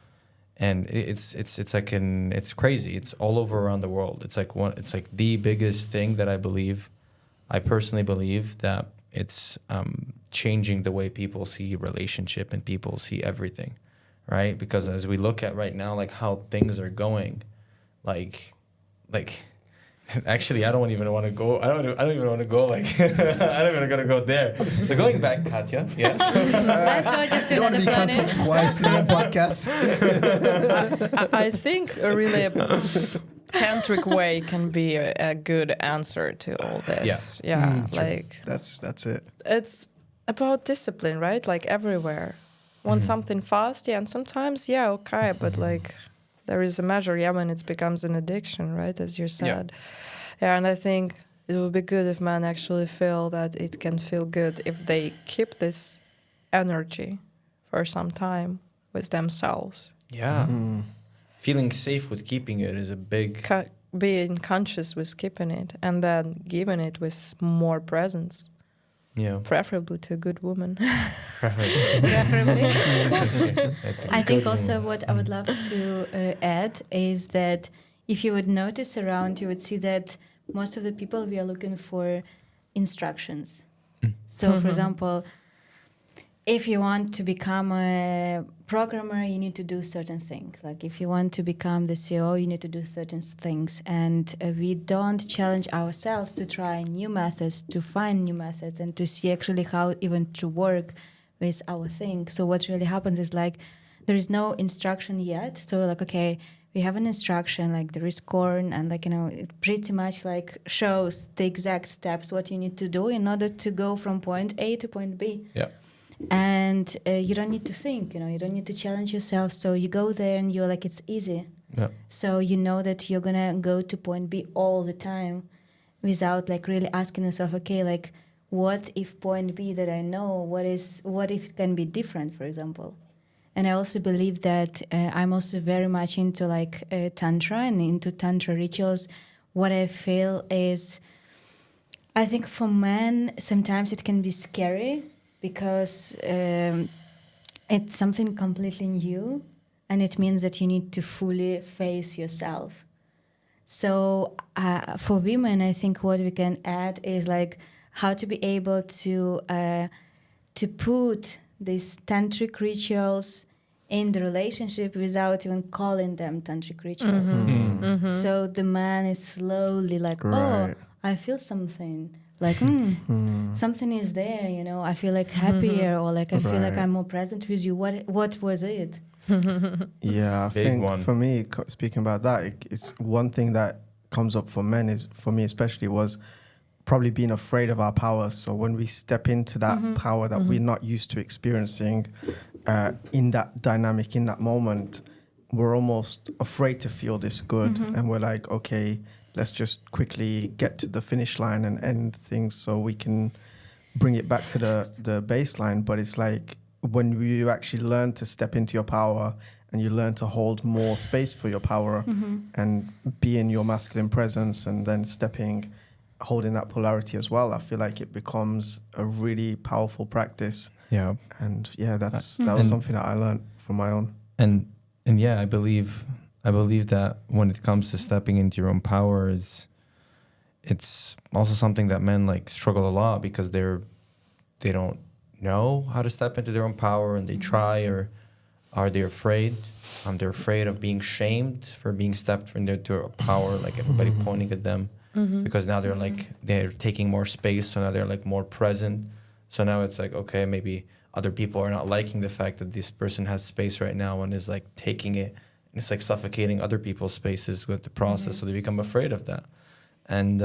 And it's crazy. It's all over around the world. It's like the biggest thing that I personally believe that it's changing the way people see relationship and people see everything. Right, because as we look at right now, like how things are going, like, actually, I don't even want to go. I don't even want to go. Like, I don't even gonna go there. So going back, Katia, Let's go just to another planet. Cancelled twice in one podcast. I think a really tantric way can be a good answer to all this. That's it. It's about discipline, right? Like everywhere. Want something fast, and sometimes, but like there is a measure, when it becomes an addiction, right, as you said. And I think it would be good if men actually feel that it can feel good if they keep this energy for some time with themselves. Feeling safe with keeping it is a big being conscious with keeping it and then giving it with more presence. Yeah. Preferably to a good woman. Preferably. That's a I think good also woman. what I would love to add is that if you would notice around, you would see that most of the people, we are looking for instructions. So, for example, if you want to become a programmer, you need to do certain things. Like if you want to become the CEO, you need to do certain things. And we don't challenge ourselves to try new methods, to find new methods, and to see actually how even to work with our thing. So what really happens is like there is no instruction yet. So like, okay, we have an instruction, like there is corn, and like, you know, it pretty much like shows the exact steps, what you need to do in order to go from point A to point B. Yeah. And you don't need to think, you know, you don't need to challenge yourself. So you go there and you're like, it's easy. Yeah. So you know that you're gonna go to point B all the time without like really asking yourself, okay, like what if point B that I know, what if it can be different, for example? And I also believe that I'm also very much into like Tantra and into Tantra rituals. What I feel is, I think for men, sometimes it can be scary because it's something completely new, and it means that you need to fully face yourself. So for women, I think what we can add is like how to be able to put these tantric rituals in the relationship without even calling them tantric rituals. So the man is slowly like, Right. oh, I feel something. Like, something is there, you know. I feel like happier, or like I feel like Right. I'm more present with you. What was it? Yeah, I Big think one. for me, speaking about that, it's one thing that comes up for men is, for me especially, was probably being afraid of our power. So when we step into that power that we're not used to experiencing in that dynamic, in that moment, we're almost afraid to feel this good. And we're like, okay, let's just quickly get to the finish line and end things so we can bring it back to the baseline. But it's like when you actually learn to step into your power and you learn to hold more space for your power and be in your masculine presence, and then holding that polarity as well, I feel like it becomes a really powerful practice. Yeah. And yeah, that was something that I learned from my own. And yeah, I believe that when it comes to stepping into your own power, it's also something that men like struggle a lot because they don't know how to step into their own power, and they try, or are they afraid? They're afraid of being shamed for being stepped into their power, like everybody pointing at them, because now they're taking more space, so now they're like more present. So now it's like, okay, maybe other people are not liking the fact that this person has space right now and is like taking it. It's like suffocating other people's spaces with the process, so they become afraid of that. And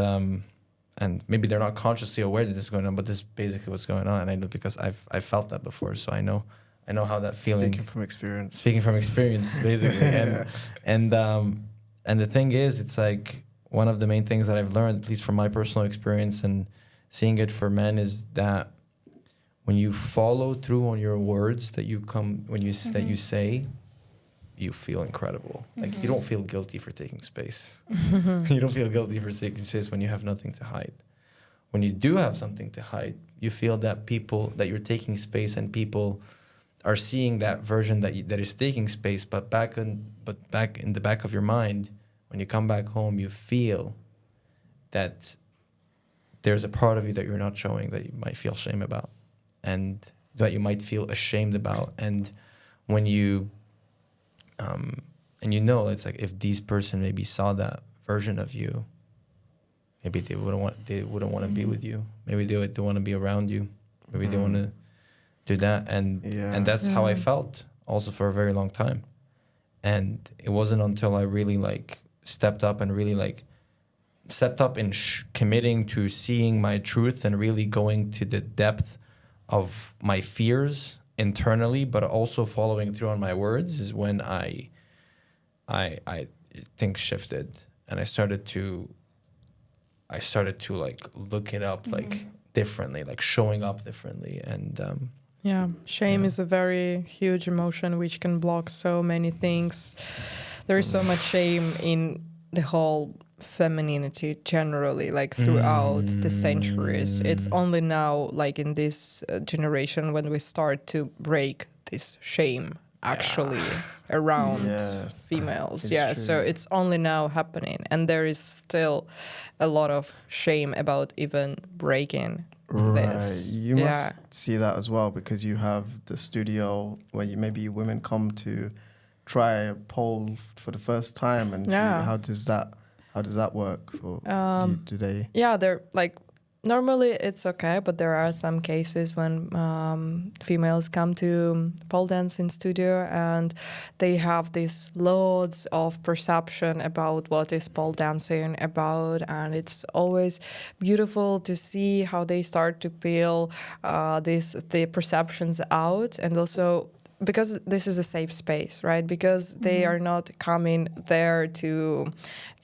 maybe they're not consciously aware that this is going on, but this is basically what's going on. And I know because I've felt that before, so I know how that feeling. Speaking from experience, basically. And the thing is, it's like one of the main things that I've learned, at least from my personal experience and seeing it for men, is that when you follow through on your words that you say, you feel incredible. Like you don't feel guilty for taking space. You don't feel guilty for taking space when you have nothing to hide. When you do have something to hide, you feel that that you're taking space, and people are seeing that version that is taking space. But back in the back of your mind, when you come back home, you feel that there's a part of you that you're not showing, that you might feel shame about, and that you might feel ashamed about. And when you and you know, it's like if this person maybe saw that version of you, maybe they wouldn't want to be with you. Maybe they want to be around you. Maybe they want to do that. And that's how I felt also for a very long time. And it wasn't until I really like stepped up in committing to seeing my truth and really going to the depth of my fears internally, but also following through on my words, is when I think shifted, and I started to like look it up like differently, like showing up differently. And shame is a very huge emotion which can block so many things. There is so much shame in the whole femininity generally, like throughout the centuries. It's only now, like in this generation, when we start to break this shame actually around females. It's So true. it's only now happening, and there is still a lot of shame about even breaking this. You must see that as well, because you have the studio where maybe women come to try a pole for the first time, and how does that work for do they? Yeah, they're like, normally it's okay, but there are some cases when females come to pole dancing studio and they have these loads of perception about what is pole dancing about, and it's always beautiful to see how they start to peel the perceptions out, and also because this is a safe space, right? Because they are not coming there to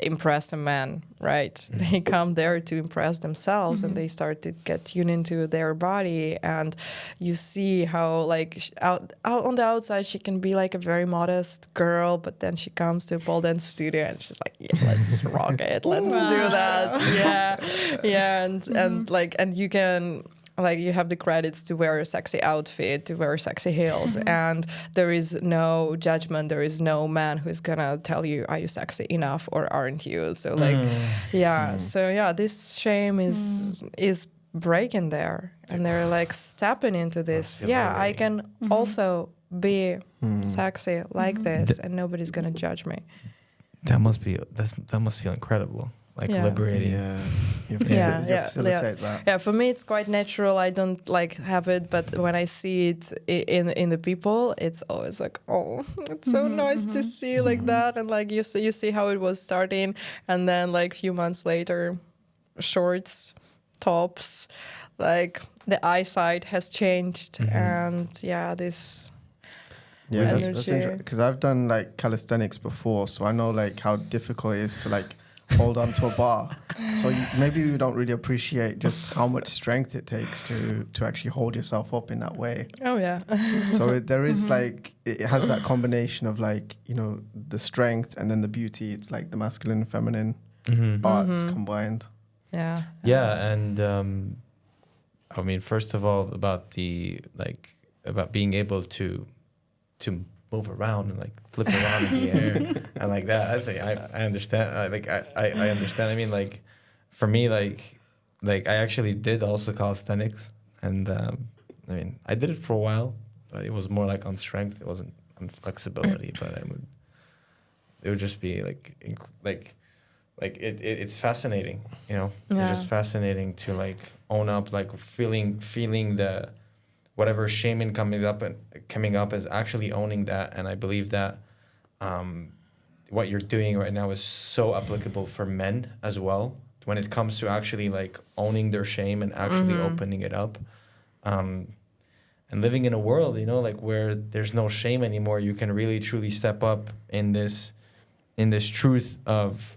impress a man, right? They come there to impress themselves, and they start to get tuned into their body. And you see how, like, out on the outside, she can be like a very modest girl, but then she comes to a pole dance studio and she's like, yeah, let's rock it, let's do that, and you can. Like, you have the credits to wear a sexy outfit, to wear sexy heels, and there is no judgment. There is no man who's gonna tell you, are you sexy enough or aren't you? So this shame is breaking there, and they're like stepping into this. Yeah, I can also be sexy like this, and nobody's gonna judge me. That must feel incredible. Like liberating. You facilitate that. Yeah, for me it's quite natural. I don't like have it, but when I see it in the people, it's always like, oh, it's so nice to see like that, and like you see how it was starting, and then like a few months later, shorts, tops, like the eyesight has changed, and this. Yeah, that's interesting, because I've done like calisthenics before, so I know like how difficult it is to like hold on to a bar. So maybe you don't really appreciate just how much strength it takes to actually hold yourself up in that way. Oh yeah. So there is like, it has that combination of like, you know, the strength and then the beauty. It's like the masculine and feminine parts combined. Yeah. Yeah, and I mean, first of all, about being able to move around and like flip around in the air and like that. I understand. I understand. I mean, like for me, like I actually did also calisthenics, and I mean, I did it for a while, but it was more like on strength. It wasn't on flexibility, but it would just be it's fascinating, you know. Yeah. It's just fascinating to like own up, like feeling the whatever shame coming up is actually owning that. And I believe that what you're doing right now is so applicable for men as well, when it comes to actually like owning their shame and actually opening it up, and living in a world, you know, like where there's no shame anymore. You can really truly step up in this truth of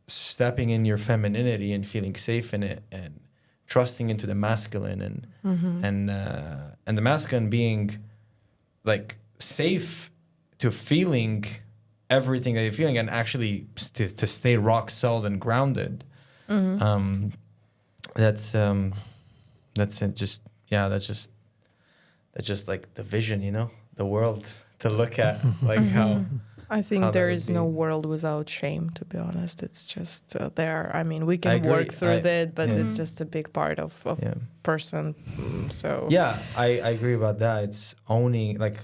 stepping in your femininity and feeling safe in it, and trusting into the masculine, and the masculine being like safe to feeling everything that you're feeling, and actually to stay rock solid and grounded. That's just like the vision, you know, the world to look at, like how. I think there is no world without shame, to be honest. It's just there. I mean, we can work through it, but it's just a big part of person. So yeah, I agree about that. It's owning, like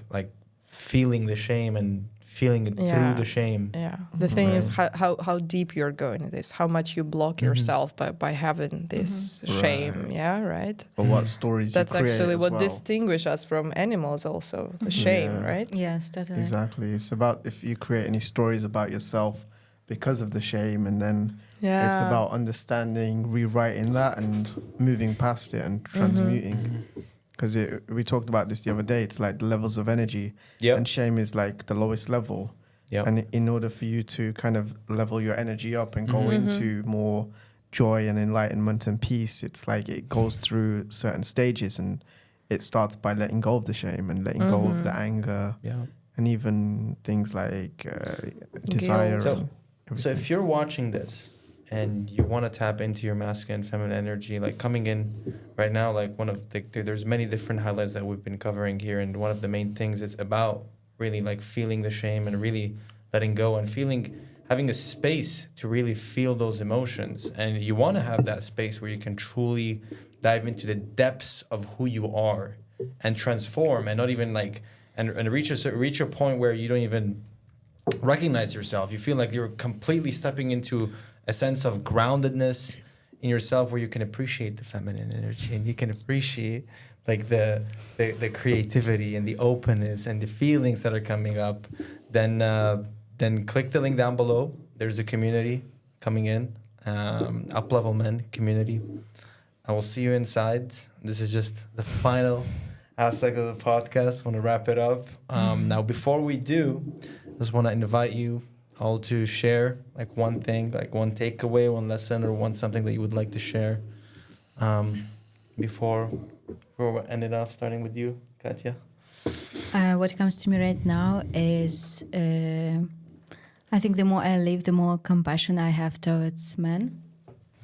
feeling the shame and feeling it through the shame. Yeah. The thing is how deep you're going in this, how much you block yourself by having this shame. Right. Yeah, right? Or what stories That's you create actually as what well. distinguishes us from animals also, the shame, right? Yes, totally. Exactly. It's about if you create any stories about yourself because of the shame, and then it's about understanding, rewriting that and moving past it and transmuting. Because we talked about this the other day. It's like the levels of energy, and shame is like the lowest level. And in order for you to kind of level your energy up and go into more joy and enlightenment and peace, it's like it goes through certain stages, and it starts by letting go of the shame and letting go of the anger, and even things like desire. So if you're watching this and you want to tap into your masculine and feminine energy, like coming in right now, like one of there's many different highlights that we've been covering here, and one of the main things is about really like feeling the shame and really letting go and having a space to really feel those emotions. And you want to have that space where you can truly dive into the depths of who you are and transform, and not even like and reach a point where you don't even recognize yourself. You feel like you're completely stepping into a sense of groundedness in yourself, where you can appreciate the feminine energy and you can appreciate like the creativity and the openness and the feelings that are coming up. Then click the link down below. There's a community coming in, UpLevel Men community. I will see you inside. This is just the final aspect of the podcast. I want to wrap it up. Now, before we do, I just want to invite you all to share like one thing, like one takeaway, one lesson, or something that you would like to share before we end it off, starting with you, Katia. What comes to me right now is I think the more I live, the more compassion I have towards men.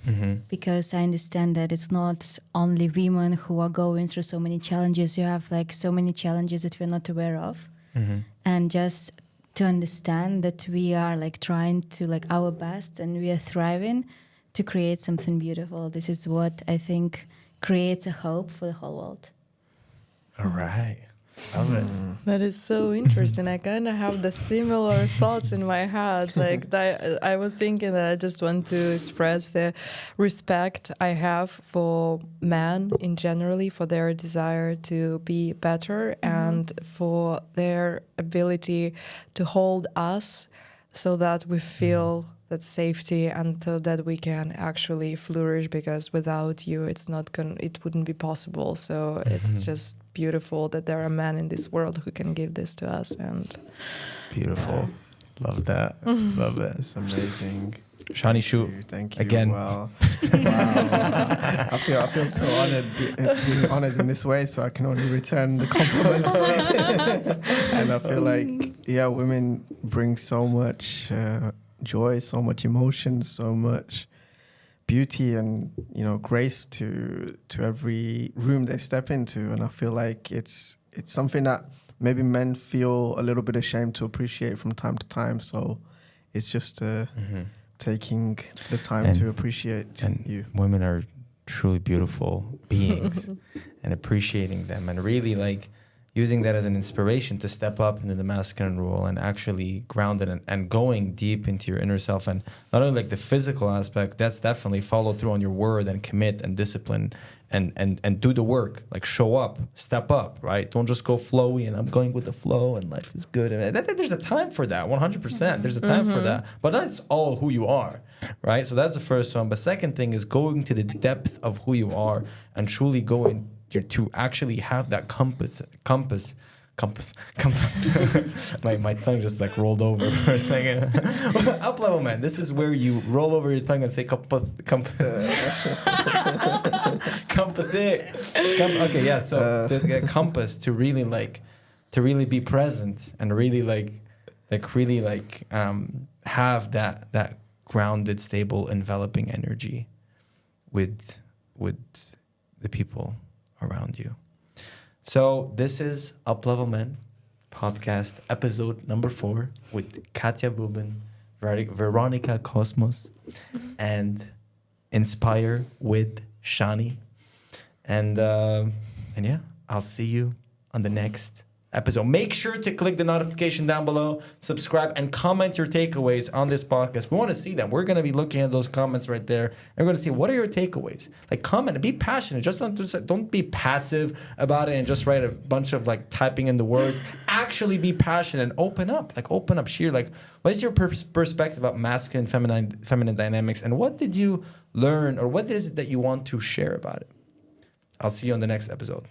Mm-hmm. Because I understand that it's not only women who are going through so many challenges. You have like so many challenges that we're not aware of. Mm-hmm. And just to understand that we are like trying to like our best and we are thriving to create something beautiful. This is what I think creates a hope for the whole world. All right. Love it. That is so interesting. I kind of have the similar thoughts in my head. Like I was thinking that I just want to express the respect I have for men in generally, for their desire to be better and for their ability to hold us so that we feel that safety and so that we can actually flourish, because without you it wouldn't be possible. So it's just beautiful that there are men in this world who can give this to us. And beautiful. Love that. Love it. It's amazing. Shani, shoot. Thank you. Again. Wow. I feel so honored being honored in this way, so I can only return the compliments. And I feel like, women bring so much joy, so much emotion, so much beauty and grace to every room they step into. And I feel like it's something that maybe men feel a little bit ashamed to appreciate from time to time. So it's just taking the time to appreciate you. Women are truly beautiful beings and appreciating them and really like using that as an inspiration to step up into the masculine role and actually ground it and going deep into your inner self. And not only like the physical aspect, that's definitely follow through on your word and commit and discipline and do the work, like show up, step up, right? Don't just go flowy and I'm going with the flow and life is good. And there's a time for that, 100%. There's a time for that. But that's all who you are, right? So that's the first one. But second thing is going to the depth of who you are and truly going to actually have that compass. my tongue just like rolled over for a second. UpLevel Men. This is where you roll over your tongue and say compass. Okay, yeah. So the compass to really be present and really have that grounded, stable, enveloping energy with the people around you. So this is UpLevel Men podcast episode number 4 with Katia Buben Veronika Cosmos and Inspire with Shani. And yeah, I'll see you on the next episode. Make sure to click the notification down below, subscribe, and comment your takeaways on this podcast. We want to see them. We're going to be looking at those comments right there. And we're going to see, what are your takeaways? Like, comment and be passionate. Just don't be passive about it and just write a bunch of like typing in the words. Actually be passionate and open up. Like, open up, share. Like, what is your perspective about masculine, feminine dynamics? And what did you learn, or what is it that you want to share about it? I'll see you on the next episode.